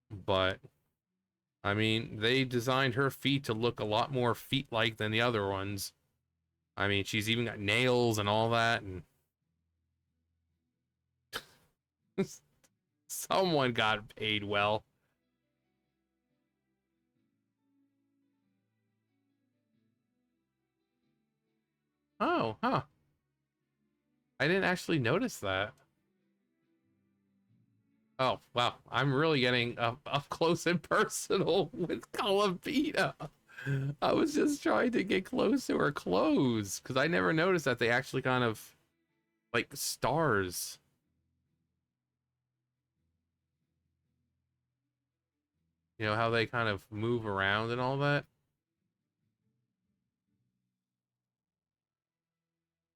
But I mean, they designed her feet to look a lot more feet-like than the other ones. I mean, she's even got nails and all that, and someone got paid well. Oh, huh. I didn't actually notice that. Oh, wow. I'm really getting up close and personal with Columbina. I was just trying to get close to her clothes because I never noticed that they actually kind of like stars. You know how they kind of move around and all that?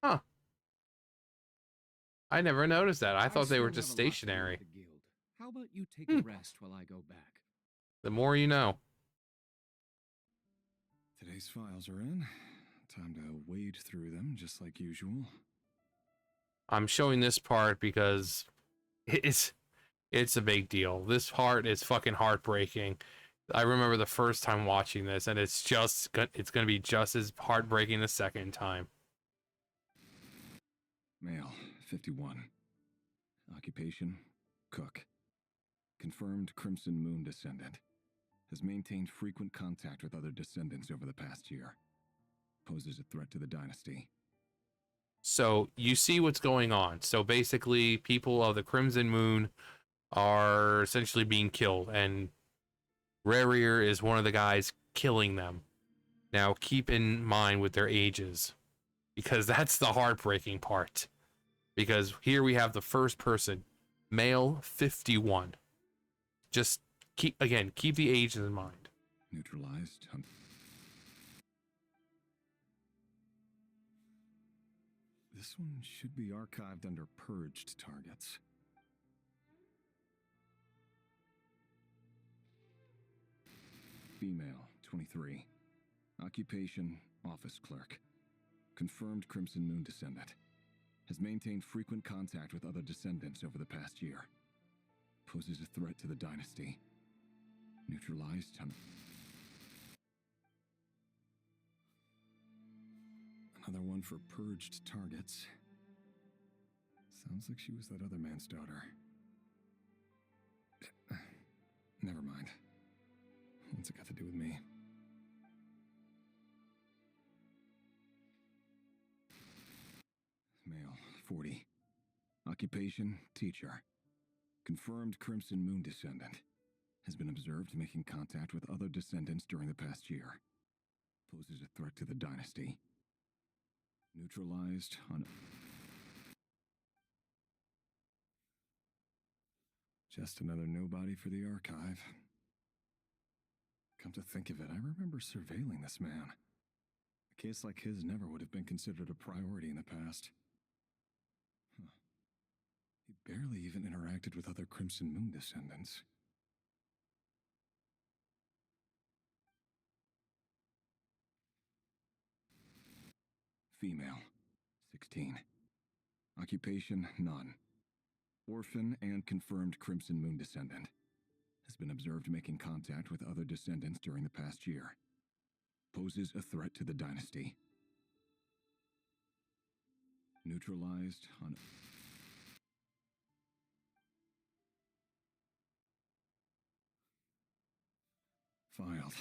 Huh. I never noticed that. I thought they were just stationary. How about you take a rest while I go back? The more you know. Today's files are in. Time to wade through them just like usual. I'm showing this part because it's a big deal. This part is fucking heartbreaking. I remember the first time watching this, and it's gonna be just as heartbreaking the second time. Male, 51. Occupation, cook. Confirmed Crimson Moon descendant. Has maintained frequent contact with other descendants over the past year. Poses a threat to the dynasty. So you see what's going on. So basically, people of the Crimson Moon are essentially being killed, and Rarier is one of the guys killing them. Now, keep in mind with their ages, because that's the heartbreaking part. Because here we have the first person, male 51. Just keep the ages in mind. Neutralized. This one should be archived under purged targets. Female, 23. Occupation, office clerk. Confirmed Crimson Moon descendant. Has maintained frequent contact with other descendants over the past year. Poses a threat to the dynasty. Neutralized. Another one for purged targets. Sounds like she was that other man's daughter. Never mind. What's it got to do with me? Male, 40. Occupation, teacher. Confirmed Crimson Moon descendant. Has been observed making contact with other descendants during the past year. Poses a threat to the dynasty. Neutralized on... Just another nobody for the archive. Come to think of it, I remember surveilling this man. A case like his never would have been considered a priority in the past. Huh. He barely even interacted with other Crimson Moon descendants. Female, 16. Occupation, none. Orphan and confirmed Crimson Moon descendant. Has been observed making contact with other descendants during the past year. Poses a threat to the dynasty. Neutralized on... Filed.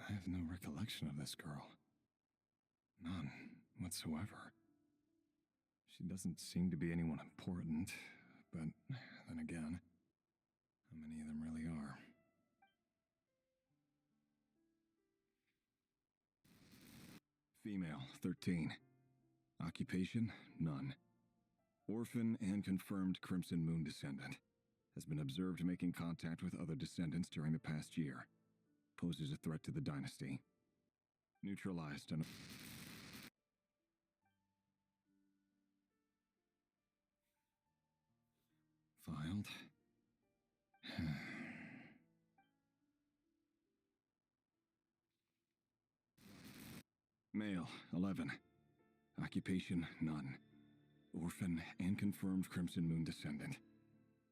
I have no recollection of this girl. None whatsoever. She doesn't seem to be anyone important, but then again, how many of them really are? Female, 13. Occupation, none. Orphan and confirmed Crimson Moon descendant. Has been observed making contact with other descendants during the past year. Poses a threat to the dynasty. Neutralized and... Filed. Male, 11. Occupation, none. Orphan and confirmed Crimson Moon descendant.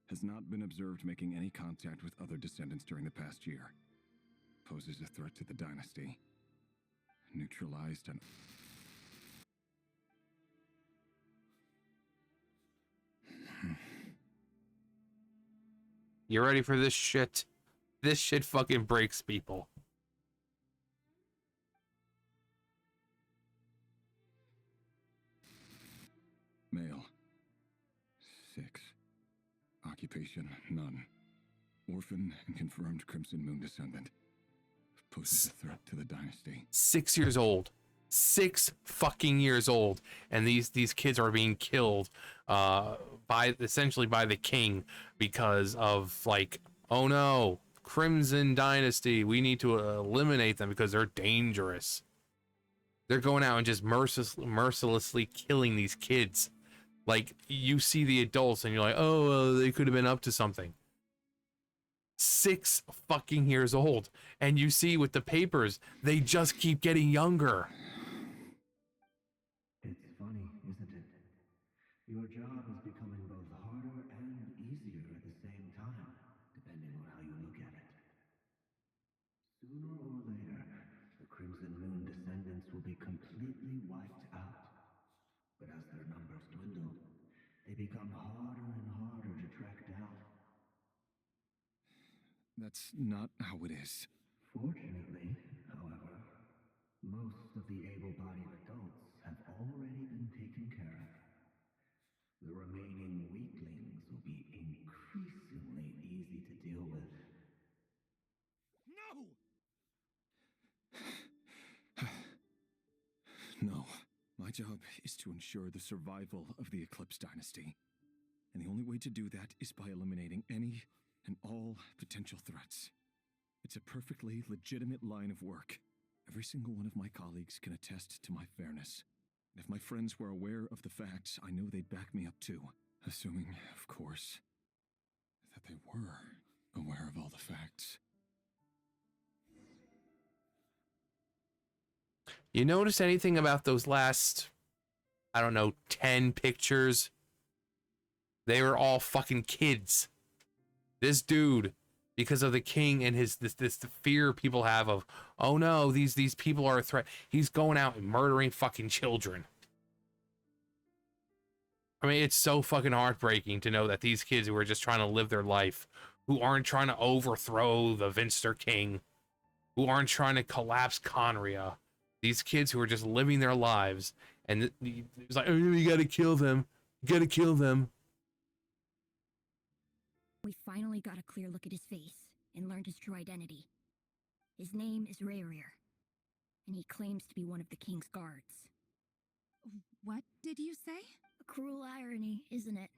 Has not been observed making any contact with other descendants during the past year. Poses a threat to the dynasty. Neutralized and... You ready for this shit? This shit fucking breaks people. Male, 6. Occupation, none. Orphan and confirmed Crimson Moon descendant. Poses a threat to the dynasty. 6 years old. 6 fucking years old. And these kids are being killed essentially by the king because of, like, oh no, Crimson Dynasty, we need to eliminate them because they're dangerous. They're going out and just mercilessly killing these kids. Like, you see the adults and you're like, oh, they could have been up to something. 6 fucking years old. And you see with the papers, they just keep getting younger. It's funny, isn't it? Your job is becoming both harder and easier at the same time, depending on how you look at it. Sooner or later, the Crimson Moon descendants will be completely wiped out. But as their numbers dwindle, they become harder and harder to track down. That's not how it is. Fortunately, however, most of the able-bodied adults have already been taken care of. The remaining weaklings will be increasingly easy to deal with. No. My job is to ensure the survival of the Eclipse Dynasty. And the only way to do that is by eliminating any and all potential threats. It's a perfectly legitimate line of work. Every single one of my colleagues can attest to my fairness. And if my friends were aware of the facts, I know they'd back me up too. Assuming, of course, that they were aware of all the facts. You notice anything about those last, I don't know, 10 pictures? They were all fucking kids. This dude, because of the king and this fear people have of, oh no, these people are a threat. He's going out and murdering fucking children. I mean, it's so fucking heartbreaking to know that these kids who are just trying to live their life, who aren't trying to overthrow the Vinster King, who aren't trying to collapse Conria, these kids who are just living their lives, and it's like, oh, you gotta kill them. You gotta kill them. We finally got a clear look at his face and learned his true identity. His name is Rarier, and he claims to be one of the king's guards. What did you say? A cruel irony, isn't it?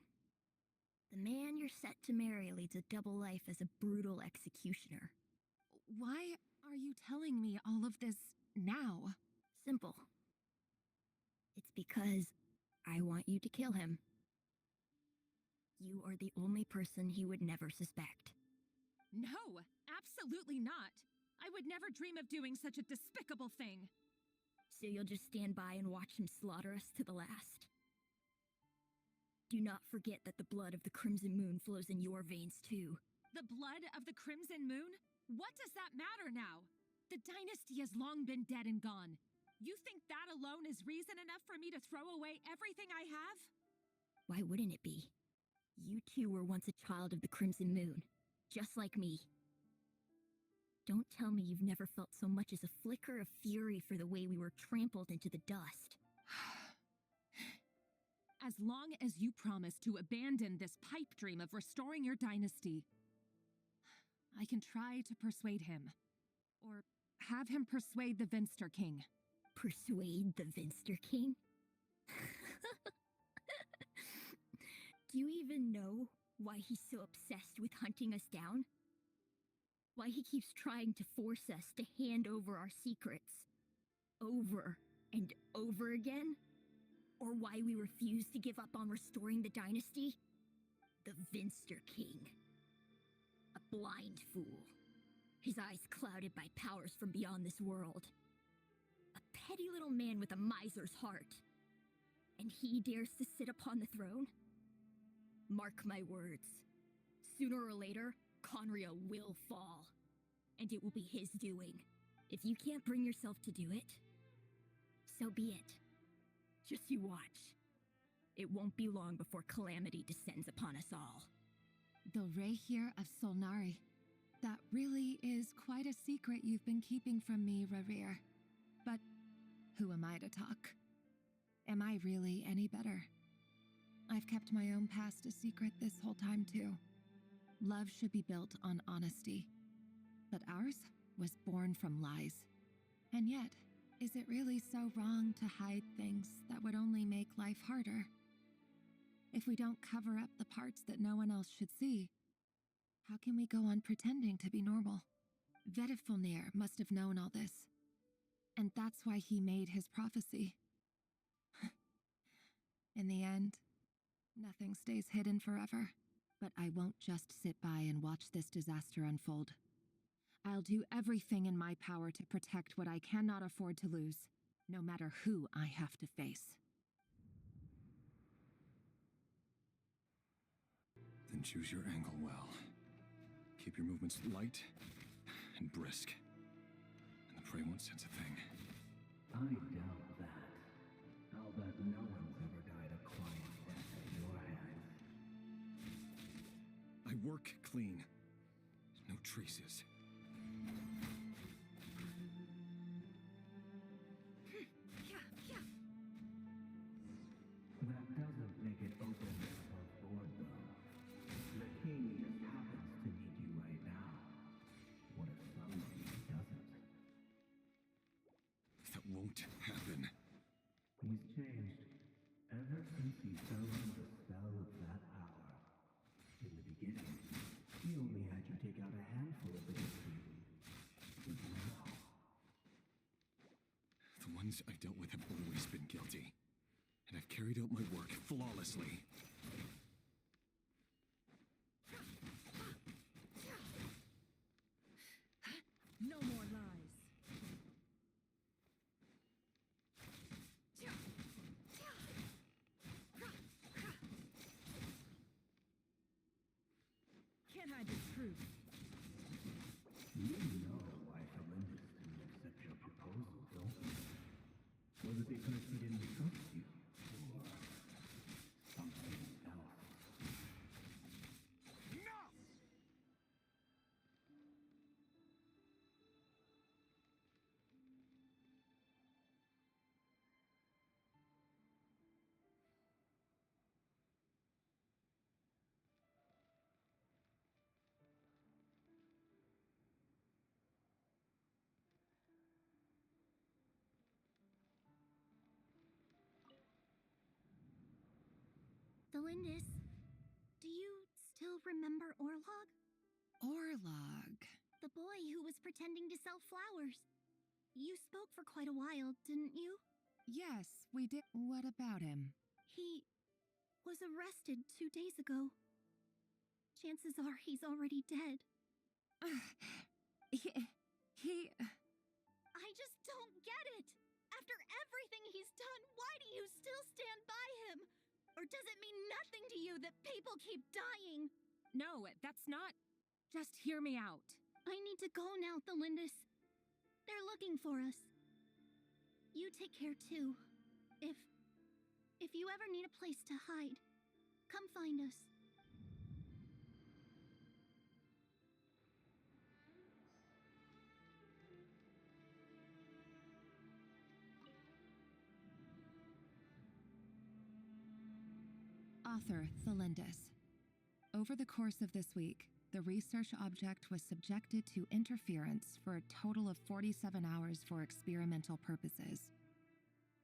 The man you're set to marry leads a double life as a brutal executioner. Why are you telling me all of this now? Simple. It's because I want you to kill him. You are the only person he would never suspect. No, absolutely not. I would never dream of doing such a despicable thing. So you'll just stand by and watch him slaughter us to the last? Do not forget that the blood of the Crimson Moon flows in your veins too. The blood of the Crimson Moon? What does that matter now? The dynasty has long been dead and gone. You think that alone is reason enough for me to throw away everything I have? Why wouldn't it be? You two were once a child of the Crimson Moon, just like me. Don't tell me you've never felt so much as a flicker of fury for the way we were trampled into the dust. As long as you promise to abandon this pipe dream of restoring your dynasty, I can try to persuade him. Or have him persuade the Vinster King. Persuade the Vinster King? Do you even know why he's so obsessed with hunting us down? Why he keeps trying to force us to hand over our secrets over and over again? Or why we refuse to give up on restoring the dynasty? The Vinster King. A blind fool. His eyes clouded by powers from beyond this world. A petty little man with a miser's heart. And he dares to sit upon the throne? Mark my words. Sooner or later, Conria will fall. And it will be his doing. If you can't bring yourself to do it, so be it. Just you watch. It won't be long before calamity descends upon us all. The Ray here of Solnari. That really is quite a secret you've been keeping from me, Rerir. But who am I to talk? Am I really any better? I've kept my own past a secret this whole time, too. Love should be built on honesty. But ours was born from lies. And yet, is it really so wrong to hide things that would only make life harder? If we don't cover up the parts that no one else should see, how can we go on pretending to be normal? Vedifulnir must have known all this. And that's why he made his prophecy. In the end, nothing stays hidden forever. But I won't just sit by and watch this disaster unfold. I'll do everything in my power to protect what I cannot afford to lose, no matter who I have to face. Then choose your angle well. Keep your movements light and brisk. And the prey won't sense a thing. I doubt that. I'll bet no one's ever died a quiet death at your hands. I work clean. No traces. That doesn't make it open above board, though. The king just happens to need you right now. What if somebody doesn't? That won't happen. He's changed ever since he fell under the spell of that hour. In the beginning, he only had you take out a handful of the district. But now, The ones I've dealt with have always been guilty. And I've carried out my work flawlessly. No more lies. Can't hide the truth. you know why Felindus didn't accept your proposal, don't you? Was it because he didn't trust you? Or something else? Enough! Delindis, do you still remember Orlog? Orlog. The boy who was pretending to sell flowers. You spoke for quite a while, didn't you? Yes, we did. What about him? He was arrested 2 days ago. Chances are he's already dead. He... I just don't get it! After everything he's done, why do you still stand by him? Or does it mean nothing to you that people keep dying? No, that's not... Just hear me out. I need to go now, Thelindis. They're looking for us. You take care too. If you ever need a place to hide, come find us. Author, Thelindis. Over the course of this week, the research object was subjected to interference for a total of 47 hours for experimental purposes.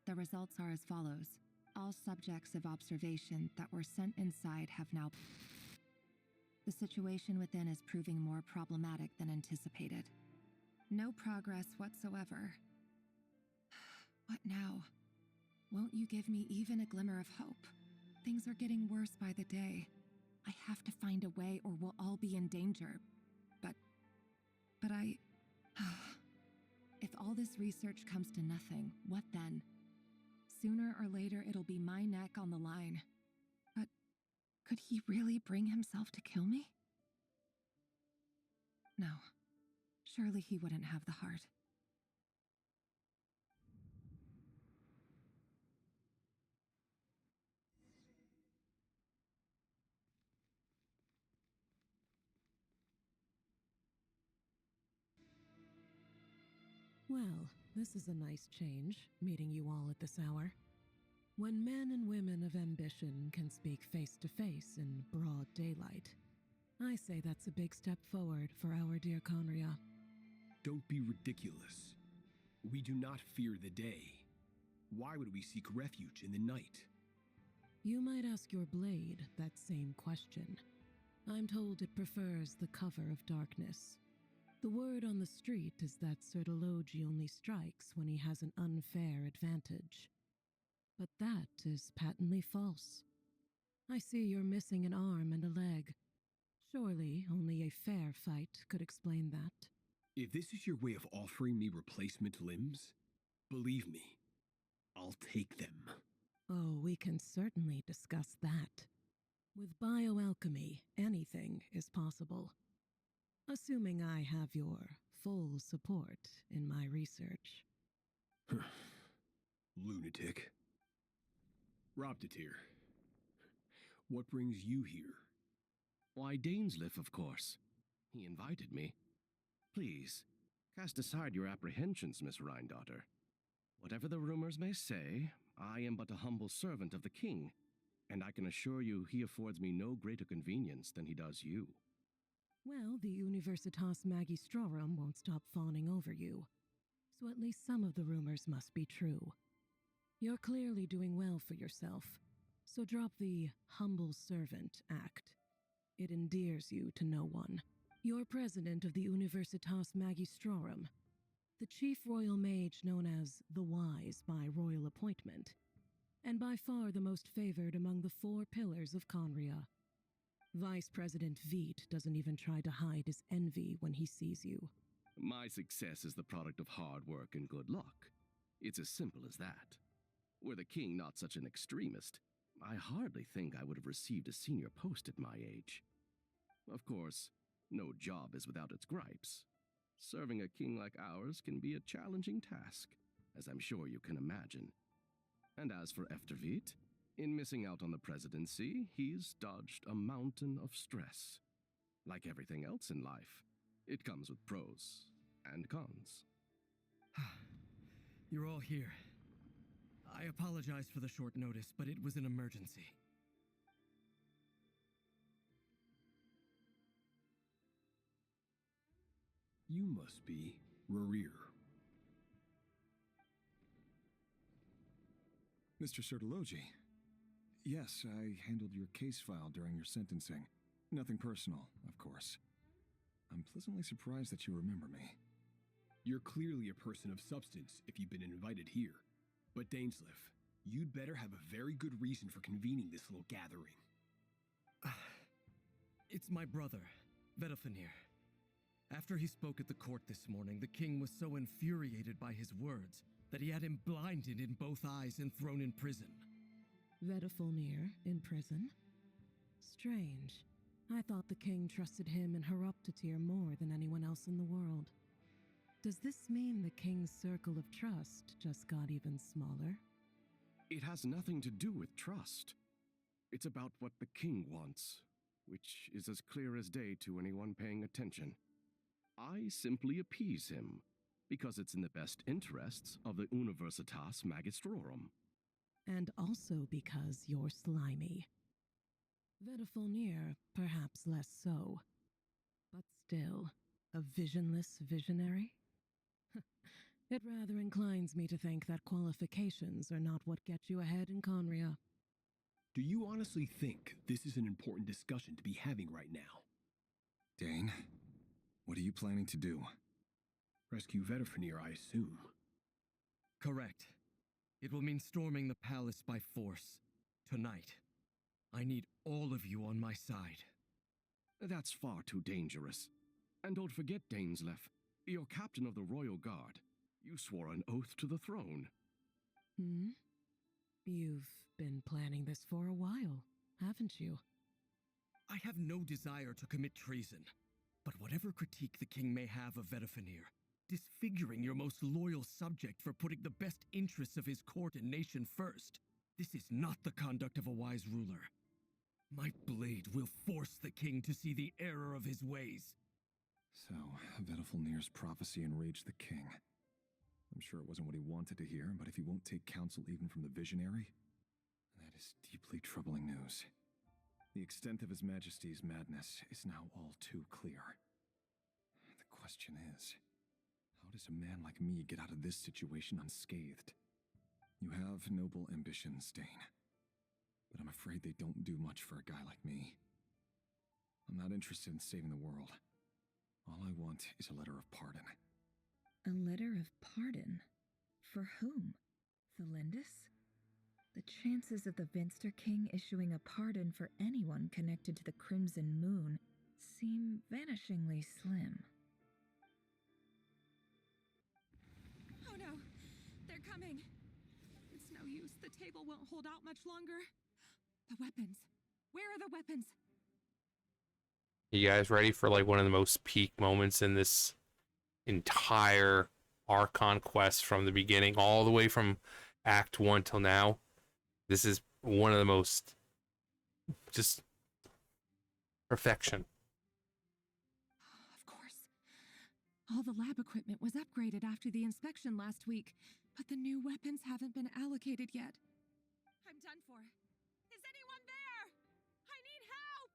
The results are as follows. All subjects of observation that were sent inside have now... The situation within is proving more problematic than anticipated. No progress whatsoever. What now? Won't you give me even a glimmer of hope? Things are getting worse by the day. I have to find a way or we'll all be in danger. But I... If all this research comes to nothing, what then? Sooner or later, it'll be my neck on the line. But could he really bring himself to kill me? No. Surely he wouldn't have the heart. Well, this is a nice change, meeting you all at this hour. When men and women of ambition can speak face to face in broad daylight, I say that's a big step forward for our dear Conria. Don't be ridiculous. We do not fear the day. Why would we seek refuge in the night? You might ask your blade that same question. I'm told it prefers the cover of darkness. The word on the street is that Sertologi only strikes when he has an unfair advantage. But that is patently false. I see you're missing an arm and a leg. Surely only a fair fight could explain that. If this is your way of offering me replacement limbs, believe me, I'll take them. Oh, we can certainly discuss that. With bioalchemy, anything is possible. Assuming I have your full support in my research. Lunatic. Robtatir, what brings you here? Why, Dainsliff, of course. He invited me. Please, cast aside your apprehensions, Miss Rhindaughter. Whatever the rumors may say, I am but a humble servant of the king, and I can assure you he affords me no greater convenience than he does you. Well, the Universitas Magistrorum won't stop fawning over you, so at least some of the rumors must be true. You're clearly doing well for yourself, so drop the humble servant act. It endears you to no one. You're president of the Universitas Magistrorum, the chief royal mage known as the Wise by royal appointment, and by far the most favored among the 4 pillars of Conria. Vice President Veet doesn't even try to hide his envy when he sees you. My success is the product of hard work and good luck. It's as simple as that. Were the king not such an extremist, I hardly think I would have received a senior post at my age. Of course, no job is without its gripes. Serving a king like ours can be a challenging task, as I'm sure you can imagine. And as for Efterveet, in missing out on the presidency, he's dodged a mountain of stress. Like everything else in life, it comes with pros and cons. You're all here. I apologize for the short notice, but it was an emergency. You must be Rerir. Mr. Sertologi. Yes, I handled your case file during your sentencing. Nothing personal, of course. I'm pleasantly surprised that you remember me. You're clearly a person of substance if you've been invited here. But Dainsliff, you'd better have a very good reason for convening this little gathering. It's my brother, Vedalfinir. After he spoke at the court this morning, the king was so infuriated by his words that he had him blinded in both eyes and thrown in prison. Vedalfinir in prison? Strange. I thought the king trusted him and Horoptatir more than anyone else in the world. Does this mean the king's circle of trust just got even smaller? It has nothing to do with trust. It's about what the king wants, which is as clear as day to anyone paying attention. I simply appease him, because it's in the best interests of the Universitas Magistrorum. And also because you're slimy. Vedafilnir, perhaps less so. But still, a visionless visionary? It rather inclines me to think that qualifications are not what get you ahead in Conria. Do you honestly think this is an important discussion to be having right now? Dane, what are you planning to do? Rescue Vedafilnir, I assume. Correct. It will mean storming the palace by force. Tonight. I need all of you on my side. That's far too dangerous. And don't forget, Dainsleif, you're captain of the Royal Guard. You swore an oath to the throne. You've been planning this for a while, haven't you? I have no desire to commit treason. But whatever critique the king may have of Vedafilnir, disfiguring your most loyal subject for putting the best interests of his court and nation first, this is not the conduct of a wise ruler. My blade will force the king to see the error of his ways. So, Vedafilnir's prophecy enraged the king. I'm sure it wasn't what he wanted to hear, but if he won't take counsel even from the visionary, that is deeply troubling news. The extent of His Majesty's madness is now all too clear. The question is, how does a man like me get out of this situation unscathed? You have noble ambitions, Dane, but I'm afraid they don't do much for a guy like me. I'm not interested in saving the world. All I want is a letter of pardon. A letter of pardon? For whom? Thelindis? The chances of the Vinster King issuing a pardon for anyone connected to the Crimson Moon seem vanishingly slim. Oh no! They're coming! It's no use. The table won't hold out much longer. The weapons. Where are the weapons? You guys ready for like one of the most peak moments in this entire Archon quest from the beginning, all the way from Act 1 till now? This is one of the most just perfection. Of course. All the lab equipment was upgraded after the inspection last week, but the new weapons haven't been allocated yet. I'm done for. Is anyone there? I need help!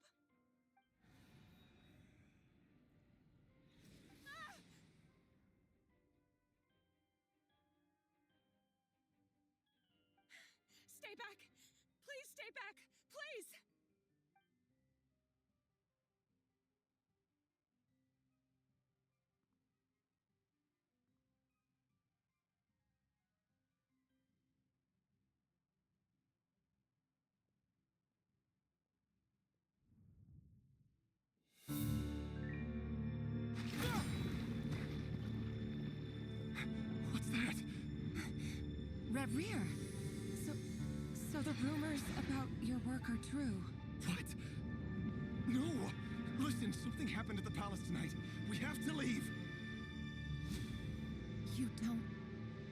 Ah! Stay back! Please stay back! Please! What's that? Reverie! So the rumors about your work are true. What? No! Listen, something happened at the palace tonight. We have to leave. You don't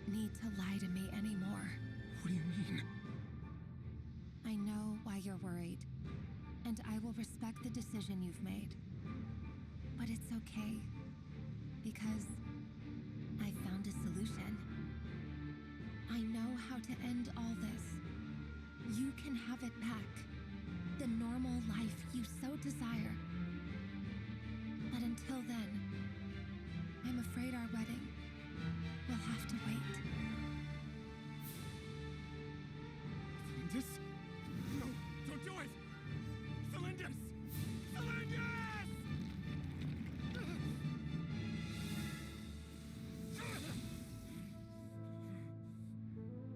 need to lie to me anymore. What do you mean? I know why you're worried, and I will respect the decision you've made. But it's okay, because I found a solution. I know how to end all this. You can have it back. The normal life you so desire. But until then, I'm afraid our wedding will have to wait. Thelindis? No, don't do it! Thelindis! Thelindis!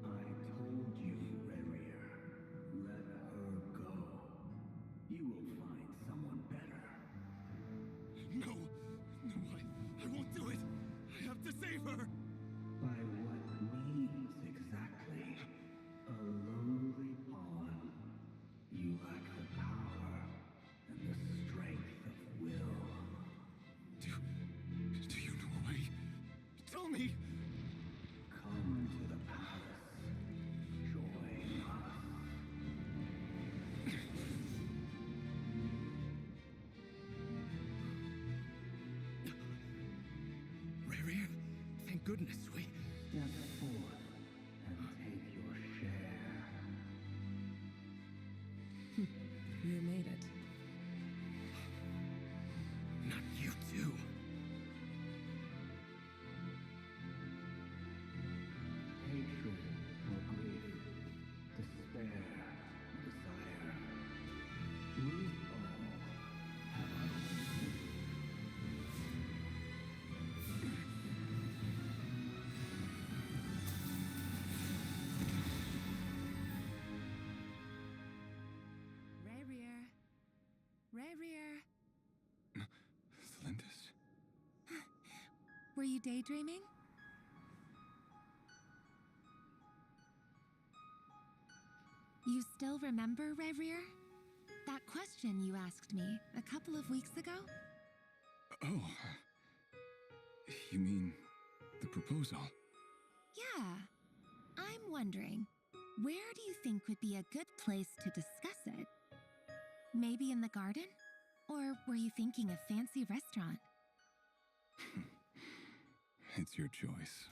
I told you, Reverie. Let her go. You will find someone better. No, I won't do it. I have to save her. By what means exactly? A lowly pawn. You lack the power and the strength of will. Do you know a way? Tell me. Come to the palace. Join us. Reverie, thank goodness we... Step forth and take your share. You made it. Rerir. Lindis. Were you daydreaming? You still remember, Rerir? That question you asked me a couple of weeks ago? Oh. You mean the proposal? Yeah. I'm wondering, where do you think would be a good place to discuss it? Maybe in the garden? Or were you thinking a fancy restaurant? It's your choice.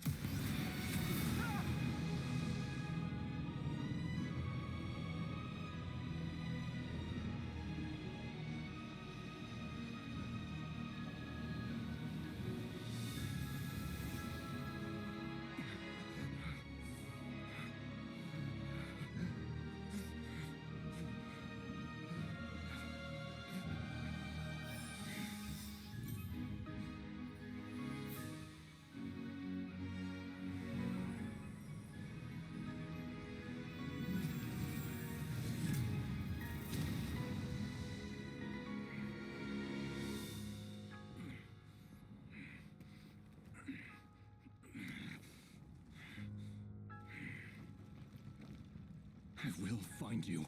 I will find you.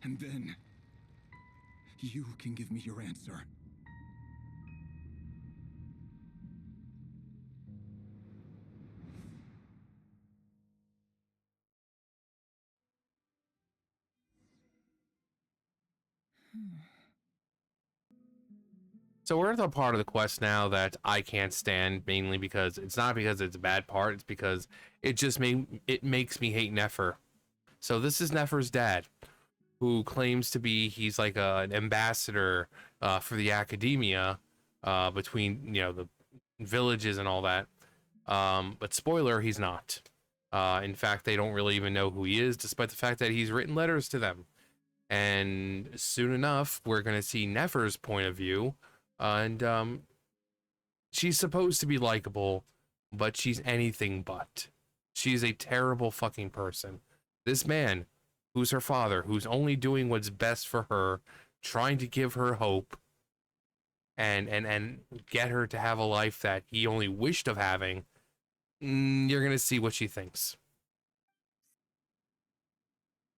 And then, you can give me your answer. So we're at the part of the quest now that I can't stand, mainly because it's not because it's a bad part, it's because it makes me hate Nefer. So this is Nefer's dad, who claims to be he's like an ambassador for the academia between the villages and all that. But spoiler, he's not. In fact, they don't really even know who he is, despite the fact that he's written letters to them. And soon enough, we're gonna see Nefer's point of view. And she's supposed to be likable, but she's anything but. She's a terrible fucking person. This man, who's her father, who's only doing what's best for her, trying to give her hope, and get her to have a life that he only wished of having, you're gonna see what she thinks.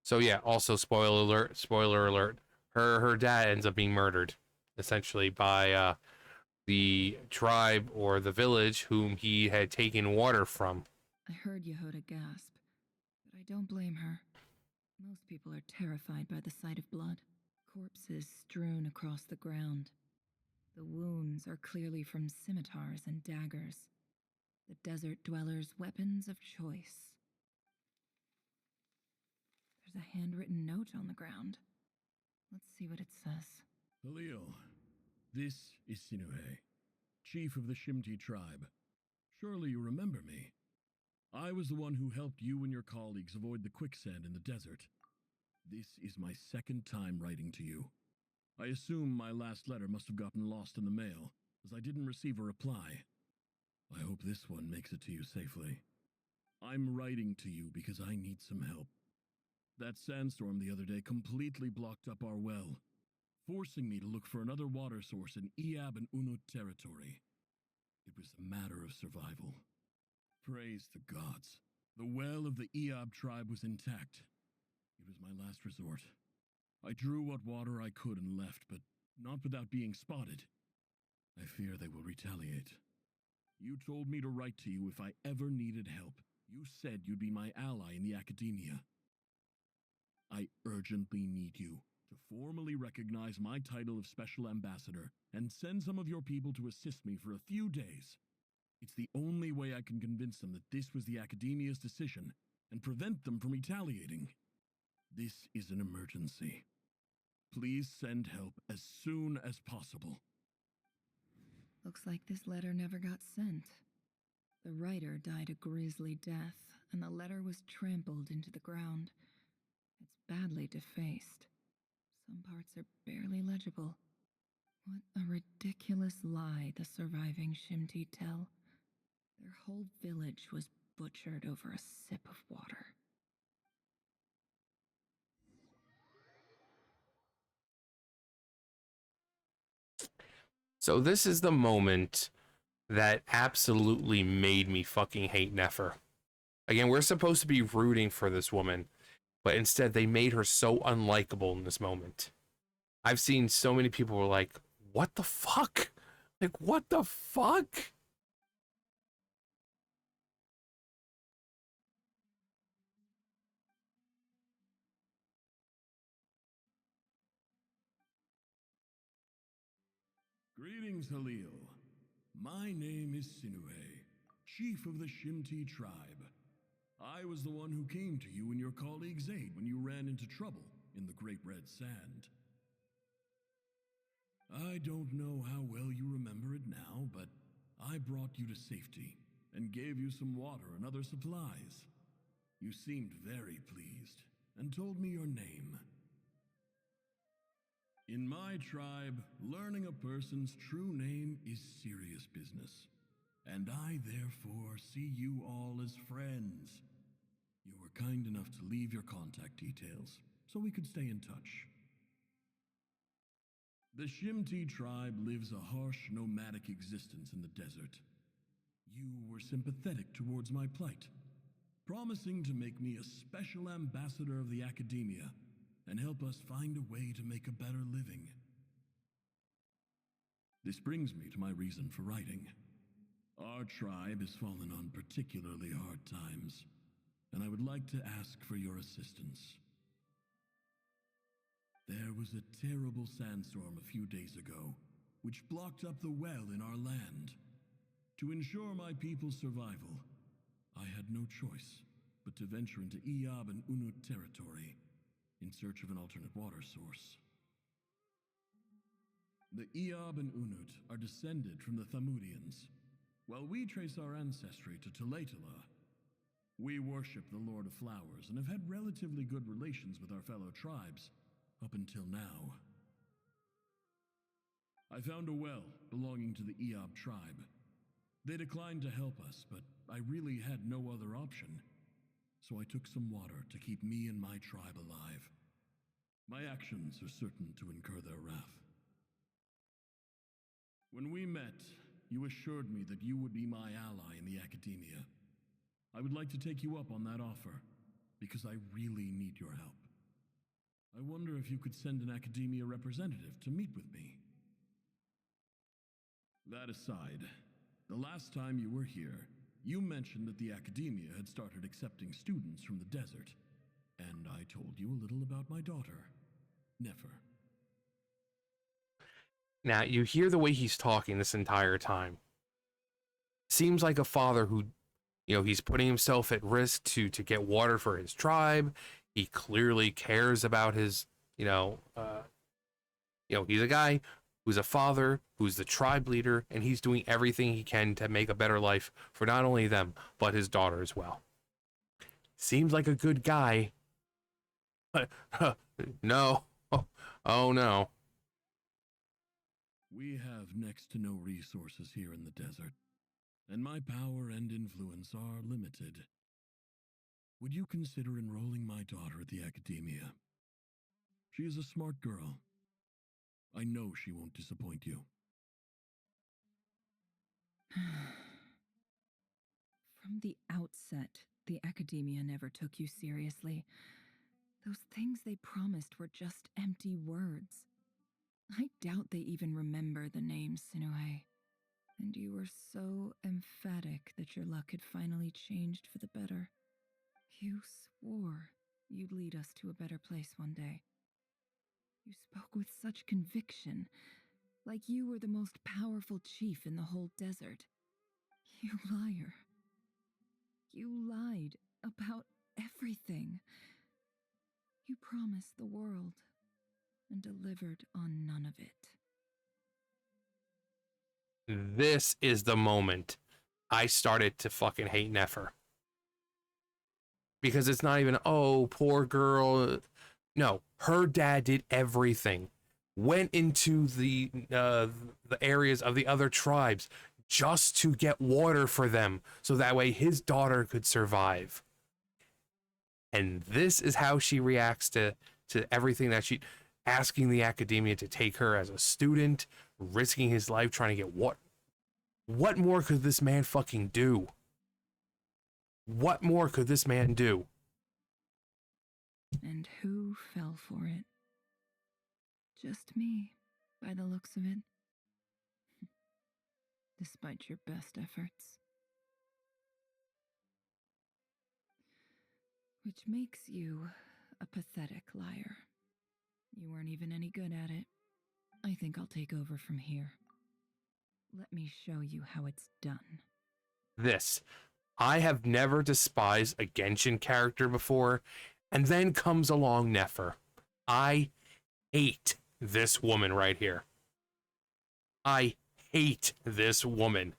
So yeah, also spoiler alert, her dad ends up being murdered, essentially, by the tribe or the village whom he had taken water from. I heard Yehuda gasp, but I don't blame her. Most people are terrified by the sight of blood. Corpses strewn across the ground. The wounds are clearly from scimitars and daggers. The desert dwellers' weapons of choice. There's a handwritten note on the ground. Let's see what it says. Halil, this is Sinuhe, chief of the Shimti tribe. Surely you remember me. I was the one who helped you and your colleagues avoid the quicksand in the desert. This is my second time writing to you. I assume my last letter must have gotten lost in the mail, as I didn't receive a reply. I hope this one makes it to you safely. I'm writing to you because I need some help. That sandstorm the other day completely blocked up our well, forcing me to look for another water source in Iab and Unut territory. It was a matter of survival. Praise the gods. The well of the Iab tribe was intact. It was my last resort. I drew what water I could and left, but not without being spotted. I fear they will retaliate. You told me to write to you if I ever needed help. You said you'd be my ally in the academia. I urgently need you to formally recognize my title of Special Ambassador and send some of your people to assist me for a few days. It's the only way I can convince them that this was the academia's decision and prevent them from retaliating. This is an emergency. Please send help as soon as possible. Looks like this letter never got sent. The writer died a grisly death, and the letter was trampled into the ground. It's badly defaced. Some parts are barely legible. What a ridiculous lie the surviving Shimti tell. Their whole village was butchered over a sip of water. So this is the moment that absolutely made me fucking hate Nefer. Again, we're supposed to be rooting for this woman, but instead they made her so unlikable in this moment. I've seen so many people were like, what the fuck? Like, what the fuck? Greetings, Halil. My name is Sinuhe, chief of the Shimti tribe. I was the one who came to you and your colleague's aid when you ran into trouble in the Great Red Sand. I don't know how well you remember it now, but I brought you to safety and gave you some water and other supplies. You seemed very pleased and told me your name. In my tribe, learning a person's true name is serious business, and I therefore see you all as friends. You were kind enough to leave your contact details so we could stay in touch. The Shimti tribe lives a harsh nomadic existence in the desert. You were sympathetic towards my plight, promising to make me a special ambassador of the academia and help us find a way to make a better living. This brings me to my reason for writing. Our tribe has fallen on particularly hard times, and I would like to ask for your assistance. There was a terrible sandstorm a few days ago, which blocked up the well in our land. To ensure my people's survival, I had no choice but to venture into Iyab and Unut territory in search of an alternate water source. The Iyab and Unut are descended from the Thamudians, while we trace our ancestry to Tulatala. We worship the Lord of Flowers and have had relatively good relations with our fellow tribes up until now. I found a well belonging to the Iyab tribe. They declined to help us, but I really had no other option, so I took some water to keep me and my tribe alive. My actions are certain to incur their wrath. When we met, you assured me that you would be my ally in the academia. I would like to take you up on that offer, because I really need your help. I wonder if you could send an academia representative to meet with me. That aside, the last time you were here, you mentioned that the academia had started accepting students from the desert, and I told you a little about my daughter, Nefer. Now, you hear the way he's talking this entire time. Seems like a father who, you know, he's putting himself at risk to get water for his tribe. He clearly cares about his, he's a guy who's a father, who's the tribe leader, and he's doing everything he can to make a better life for not only them, but his daughter as well. Seems like a good guy. But, no. Oh, no. We have next to no resources here in the desert, and my power and influence are limited. Would you consider enrolling my daughter at the academia? She is a smart girl. I know she won't disappoint you. From the outset, the academia never took you seriously. Those things they promised were just empty words. I doubt they even remember the name Sinuhe. And you were so emphatic that your luck had finally changed for the better. You swore you'd lead us to a better place one day. You spoke with such conviction, like you were the most powerful chief in the whole desert. You liar. You lied about everything. You promised the world and delivered on none of it. This is the moment I started to fucking hate Nefer. Because it's not even, oh, poor girl. No, her dad did everything. Went into the areas of the other tribes just to get water for them, so that way his daughter could survive. And this is how she reacts to everything that she... asking the academia to take her as a student, risking his life trying to get what more could this man fucking do? What more could this man do? And who fell for it? Just me, by the looks of it. Despite your best efforts. Which makes you a pathetic liar. You weren't even any good at it. I think I'll take over from here. Let me show you how it's done. This. I have never despised a Genshin character before, and then comes along Nefer. I hate this woman right here. I hate this woman.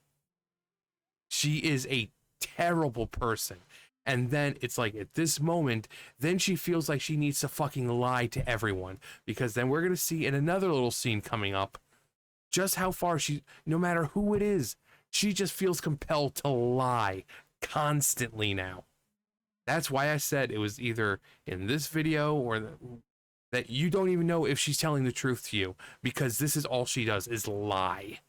She is a terrible person. And then it's like at this moment, then she feels like she needs to fucking lie to everyone. Because then we're going to see in another little scene coming up just how far she, no matter who it is, she just feels compelled to lie constantly now. That's why I said it was either in this video or that you don't even know if she's telling the truth to you, because this is all she does is lie.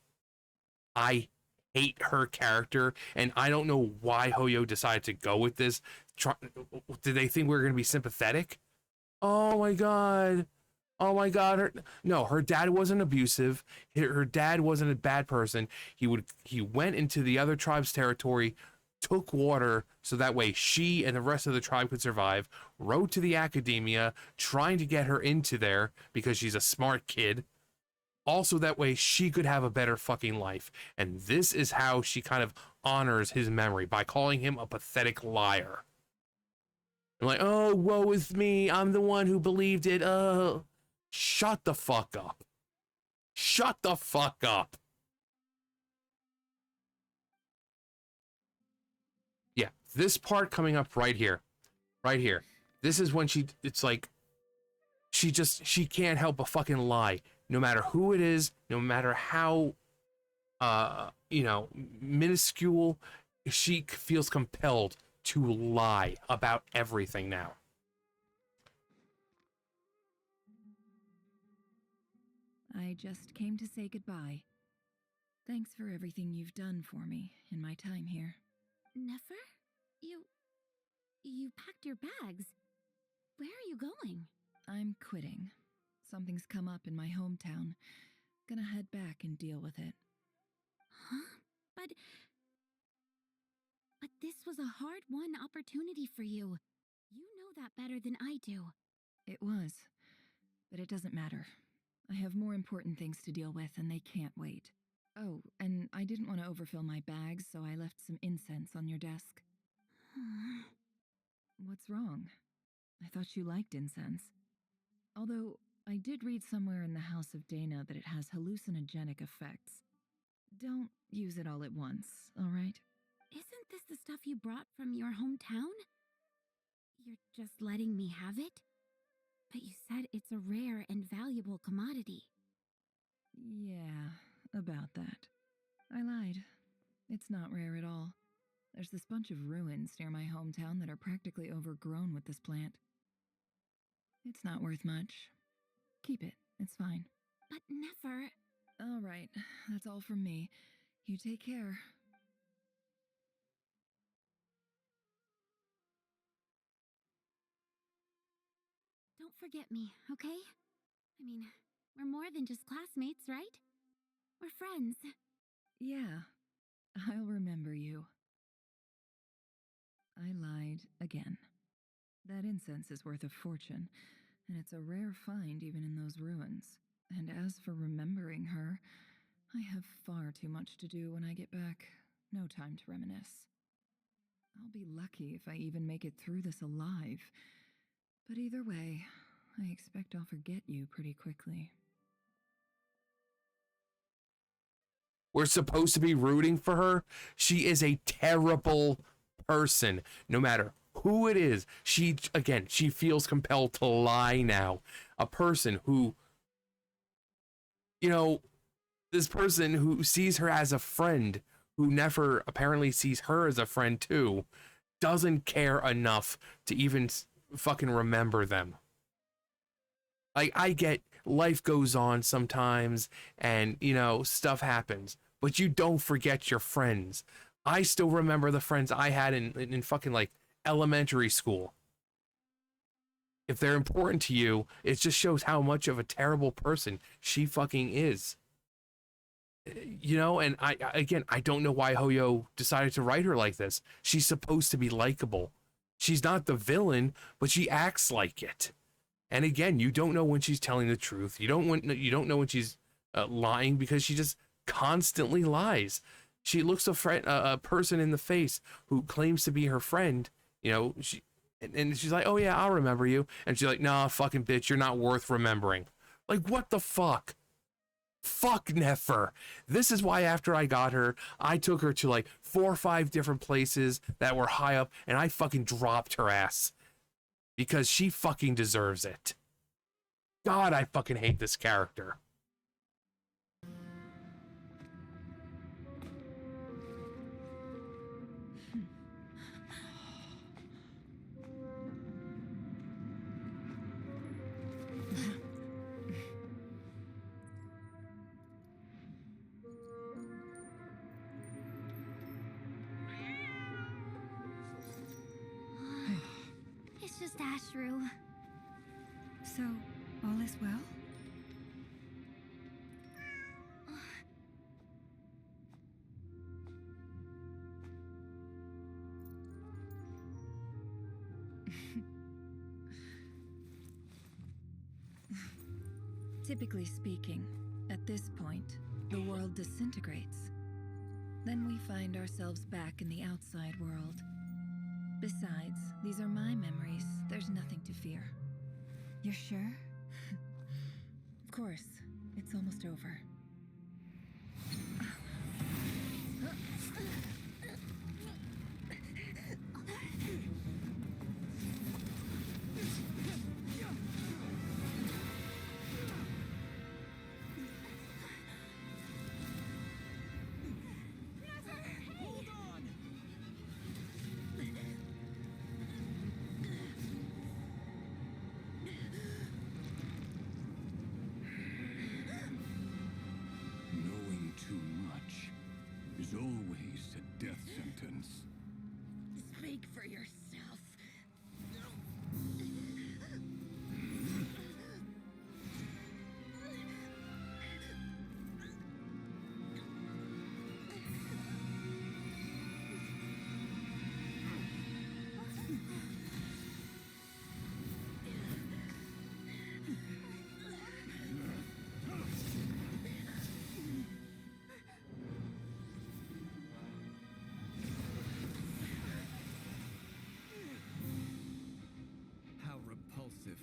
I hate her character, and I don't know why Hoyo decided to go with this. Did they think we were going to be sympathetic? Oh my god. Oh my god. Her dad wasn't abusive. Her dad wasn't a bad person. He went into the other tribe's territory, took water so that way she and the rest of the tribe could survive, wrote to the academia trying to get her into there because she's a smart kid. Also, that way she could have a better fucking life. And this is how she kind of honors his memory, by calling him a pathetic liar. I'm like, oh, woe is me. I'm the one who believed it. Shut the fuck up. Shut the fuck up. Yeah, this part coming up right here. Right here. This is when it's like, she can't help but fucking lie. No matter who it is, no matter how, minuscule, she feels compelled to lie about everything now. I just came to say goodbye. Thanks for everything you've done for me in my time here. Nefer? You packed your bags. Where are you going? I'm quitting. Something's come up in my hometown. Gonna head back and deal with it. Huh? But this was a hard-won opportunity for you. You know that better than I do. It was. But it doesn't matter. I have more important things to deal with, and they can't wait. Oh, and I didn't want to overfill my bags, so I left some incense on your desk. What's wrong? I thought you liked incense. Although, I did read somewhere in the House of Dana that it has hallucinogenic effects. Don't use it all at once, alright? Isn't this the stuff you brought from your hometown? You're just letting me have it? But you said it's a rare and valuable commodity. Yeah, about that. I lied. It's not rare at all. There's this bunch of ruins near my hometown that are practically overgrown with this plant. It's not worth much. Keep it. It's fine. But Nefer... All right. That's all from me. You take care. Don't forget me, okay? I mean, we're more than just classmates, right? We're friends. Yeah. I'll remember you. I lied again. That incense is worth a fortune, and it's a rare find even in those ruins. And as for remembering her, I have far too much to do when I get back. No time to reminisce. I'll be lucky if I even make it through this alive. But either way, I expect I'll forget you pretty quickly. We're supposed to be rooting for her. She is a terrible person. No matter who it is, she feels compelled to lie now. A person who, this person who sees her as a friend, who Nefer apparently sees her as a friend too, doesn't care enough to even fucking remember them. Like, I get life goes on sometimes and, you know, stuff happens, but you don't forget your friends. I still remember the friends I had in fucking like elementary school. If they're important to you, it just shows how much of a terrible person she fucking is. You know, and I don't know why Hoyo decided to write her like this. She's supposed to be likable. She's not the villain, but she acts like it. And again, you don't know when she's telling the truth. You don't know when she's lying, because she just constantly lies. She looks a person in the face who claims to be her friend. You know, and she's like, "Oh yeah, I'll remember you." And she's like, "Nah, fucking bitch, you're not worth remembering." Like, what the fuck? Fuck Nefer. This is why after I got her, I took her to like 4 or 5 different places that were high up, and I fucking dropped her ass. Because she fucking deserves it. God, I fucking hate this character. It's just Ashru. So, all is well? Typically speaking, at this point, the world disintegrates. Then we find ourselves back in the outside world. Besides, these are my memories. There's nothing to fear. You're sure? Of course. It's almost over. Knowing too much is always a death sentence. Speak for yourself. How repulsive.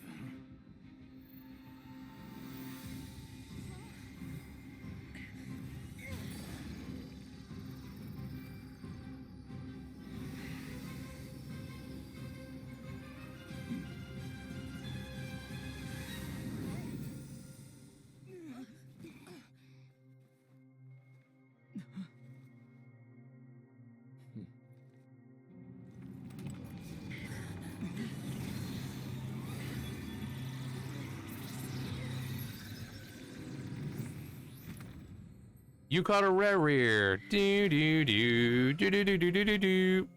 You caught a rare rear. Do do do do do do do do do do.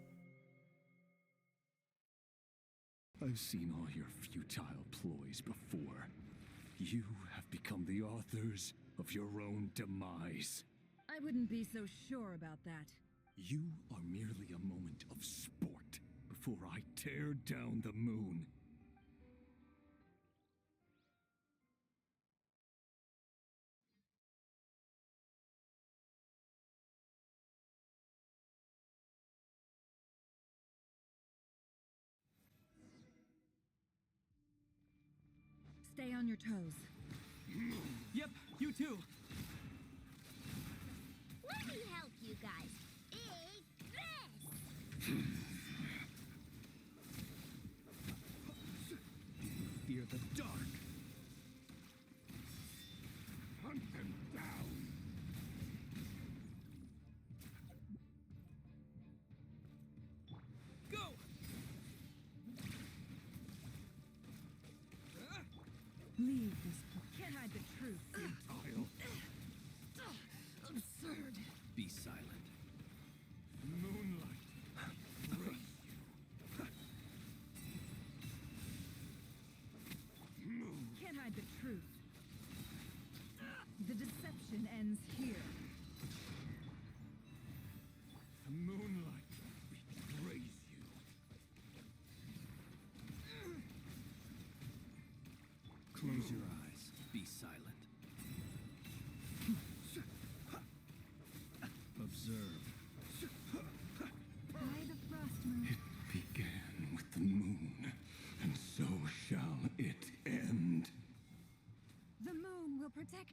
I've seen all your futile ploys before. You have become the authors of your own demise. I wouldn't be so sure about that. You are merely a moment of sport before I tear down the moon. Stay on your toes. Yep, you too. Let me help you guys. Big this! Fear the dark. Hunt them down. Go! Leave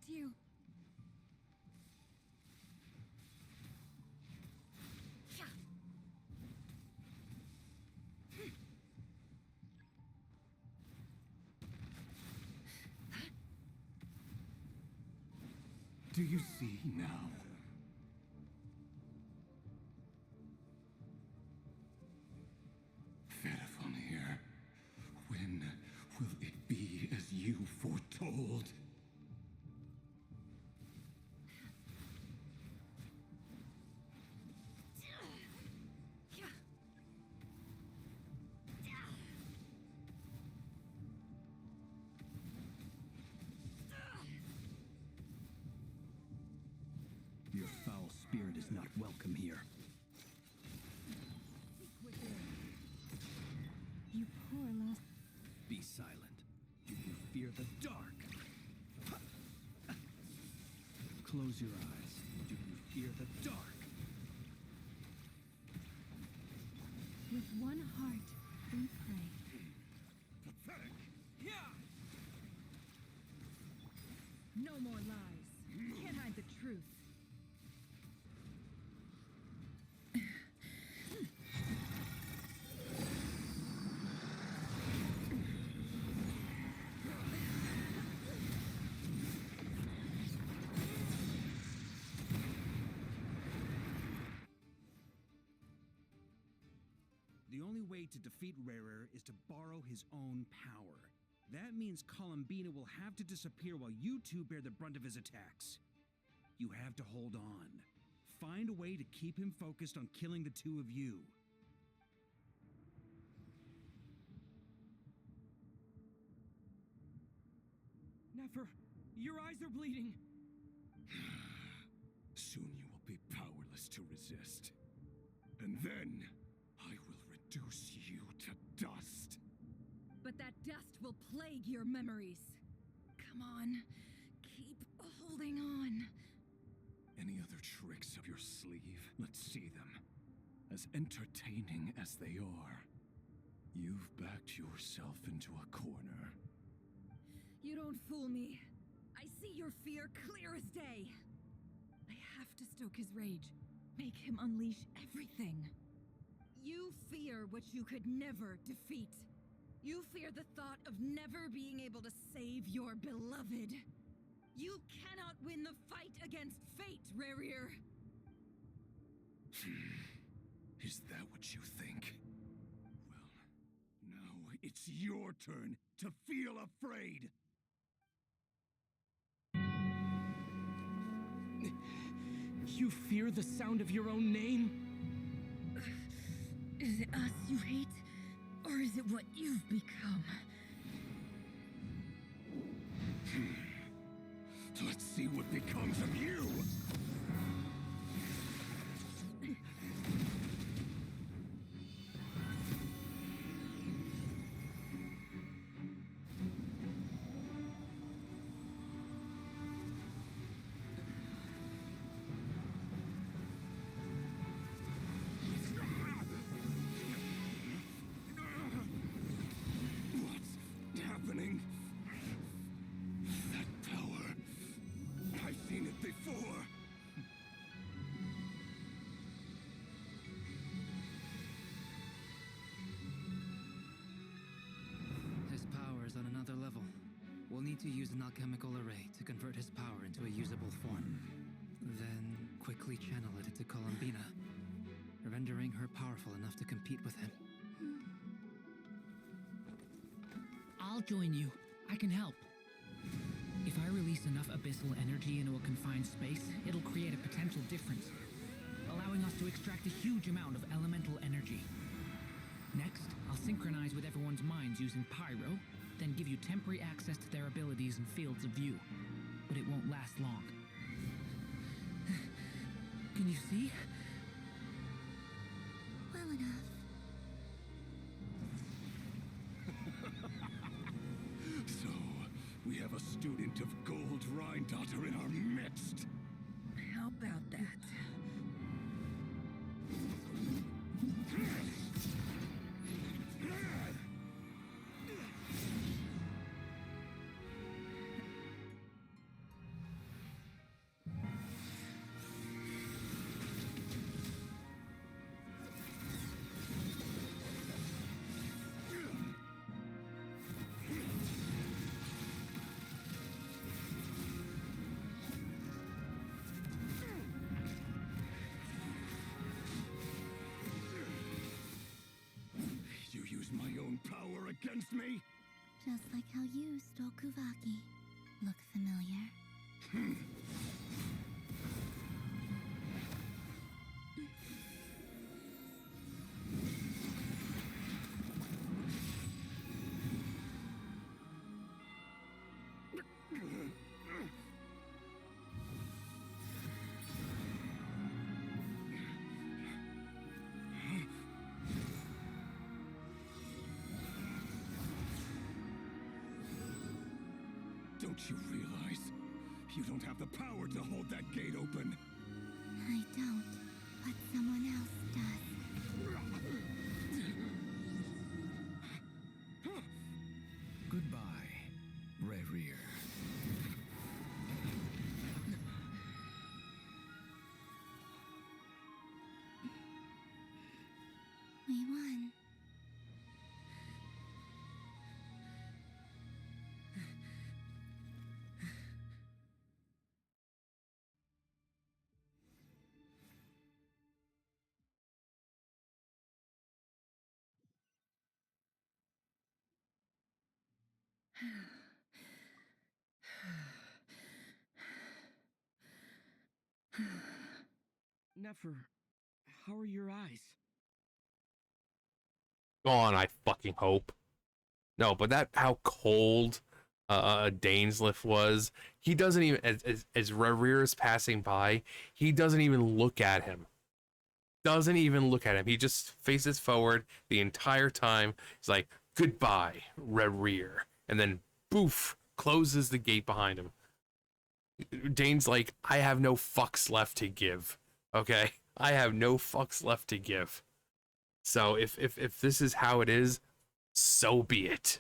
protect you. Do you see now? Ferafonir, when will it be as you foretold? Your foul spirit is not welcome here. You poor lost. Be silent. Do you fear the dark? Close your eyes. Do you fear the dark? With one heart, we pray. Pathetic! No more lies. You can't hide the truth. The only way to defeat Rarer is to borrow his own power. That means Columbina will have to disappear while you two bear the brunt of his attacks. You have to hold on. Find a way to keep him focused on killing the two of you. Nefer, your eyes are bleeding. Soon you will be powerless to resist. And then I will reduce you to dust. But that dust will plague your memories. Come on, keep holding on. Any other tricks up your sleeve? Let's see them. As entertaining as they are, you've backed yourself into a corner. You don't fool me. I see your fear clear as day. I have to stoke his rage. Make him unleash everything. You fear what you could never defeat. You fear the thought of never being able to save your beloved. You cannot win the fight against fate, Rarir. Is that what you think? Well, now it's your turn to feel afraid. You fear the sound of your own name? Is it us you hate? Or is it what you've become? Let's see what becomes of you! What's happening? That power. I've seen it before. His power is on another level. We'll need to use an alchemical array to convert his power into a usable form. Then quickly channel it into Columbina, rendering her powerful enough to compete with him. I'll join you. I can help. If I release enough abyssal energy into a confined space, it'll create a potential difference, allowing us to extract a huge amount of elemental energy. Next, I'll synchronize with everyone's minds using Pyro, then give you temporary access to their abilities and fields of view. But it won't last long. Can you see? Well enough. So, we have a student of Gold Rheindotter in our midst. How about that? Okuvagi look familiar? Don't you realize you don't have the power to hold that gate open? I don't, but someone else does. Goodbye, Rerir. We won. Nefer, how are your eyes? Gone, I fucking hope. No, but that how cold Dainsliff was. He doesn't even as Rerir is passing by, he doesn't even look at him. Doesn't even look at him. He just faces forward the entire time. He's like, "Goodbye, Rerir," and then boof, closes the gate behind him. Dane's like, "I have no fucks left to give." Okay, I have no fucks left to give. So if this is how it is, so be it.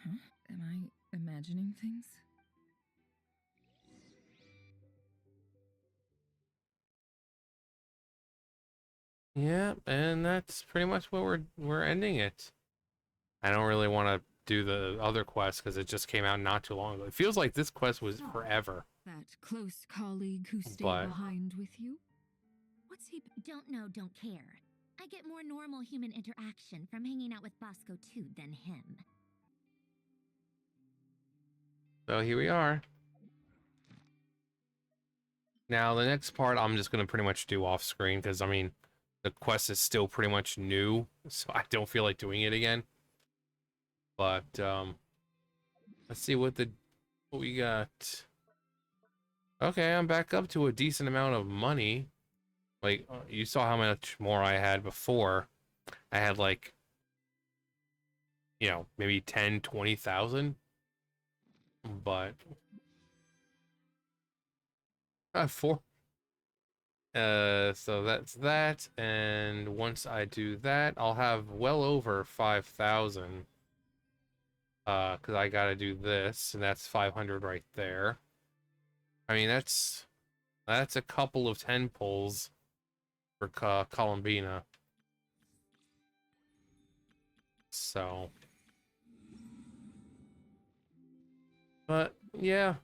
Huh? Am I imagining things? Yeah, and that's pretty much what we're ending it. I don't really want to do the other quest because it just came out not too long ago. It feels like this quest was forever. That close colleague who stayed But- behind with you? What's he? Don't know, don't care. I get more normal human interaction from hanging out with Bosco too than him. So here we are. Now the next part I'm just gonna pretty much do off screen because I mean the quest is still pretty much new, so I don't feel like doing it again. But let's see what we got. Okay, I'm back up to a decent amount of money. Like you saw how much more I had before. I had like, you know, maybe 10, 20,000. But four. So that's that, and once I do that, I'll have well over 5,000. Because I gotta do this, and that's 500 right there. I mean, that's a couple of 10 pulls for Columbina. So, but yeah.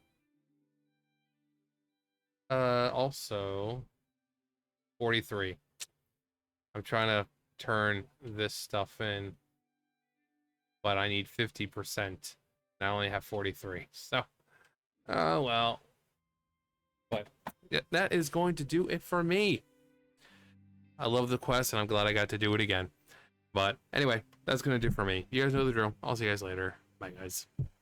Also 43. I'm trying to turn this stuff in, but I need 50%. I only have 43. So, oh well. But yeah, that is going to do it for me. I love the quest, and I'm glad I got to do it again. But anyway, that's going to do it for me. You guys know the drill. I'll see you guys later. Bye, guys.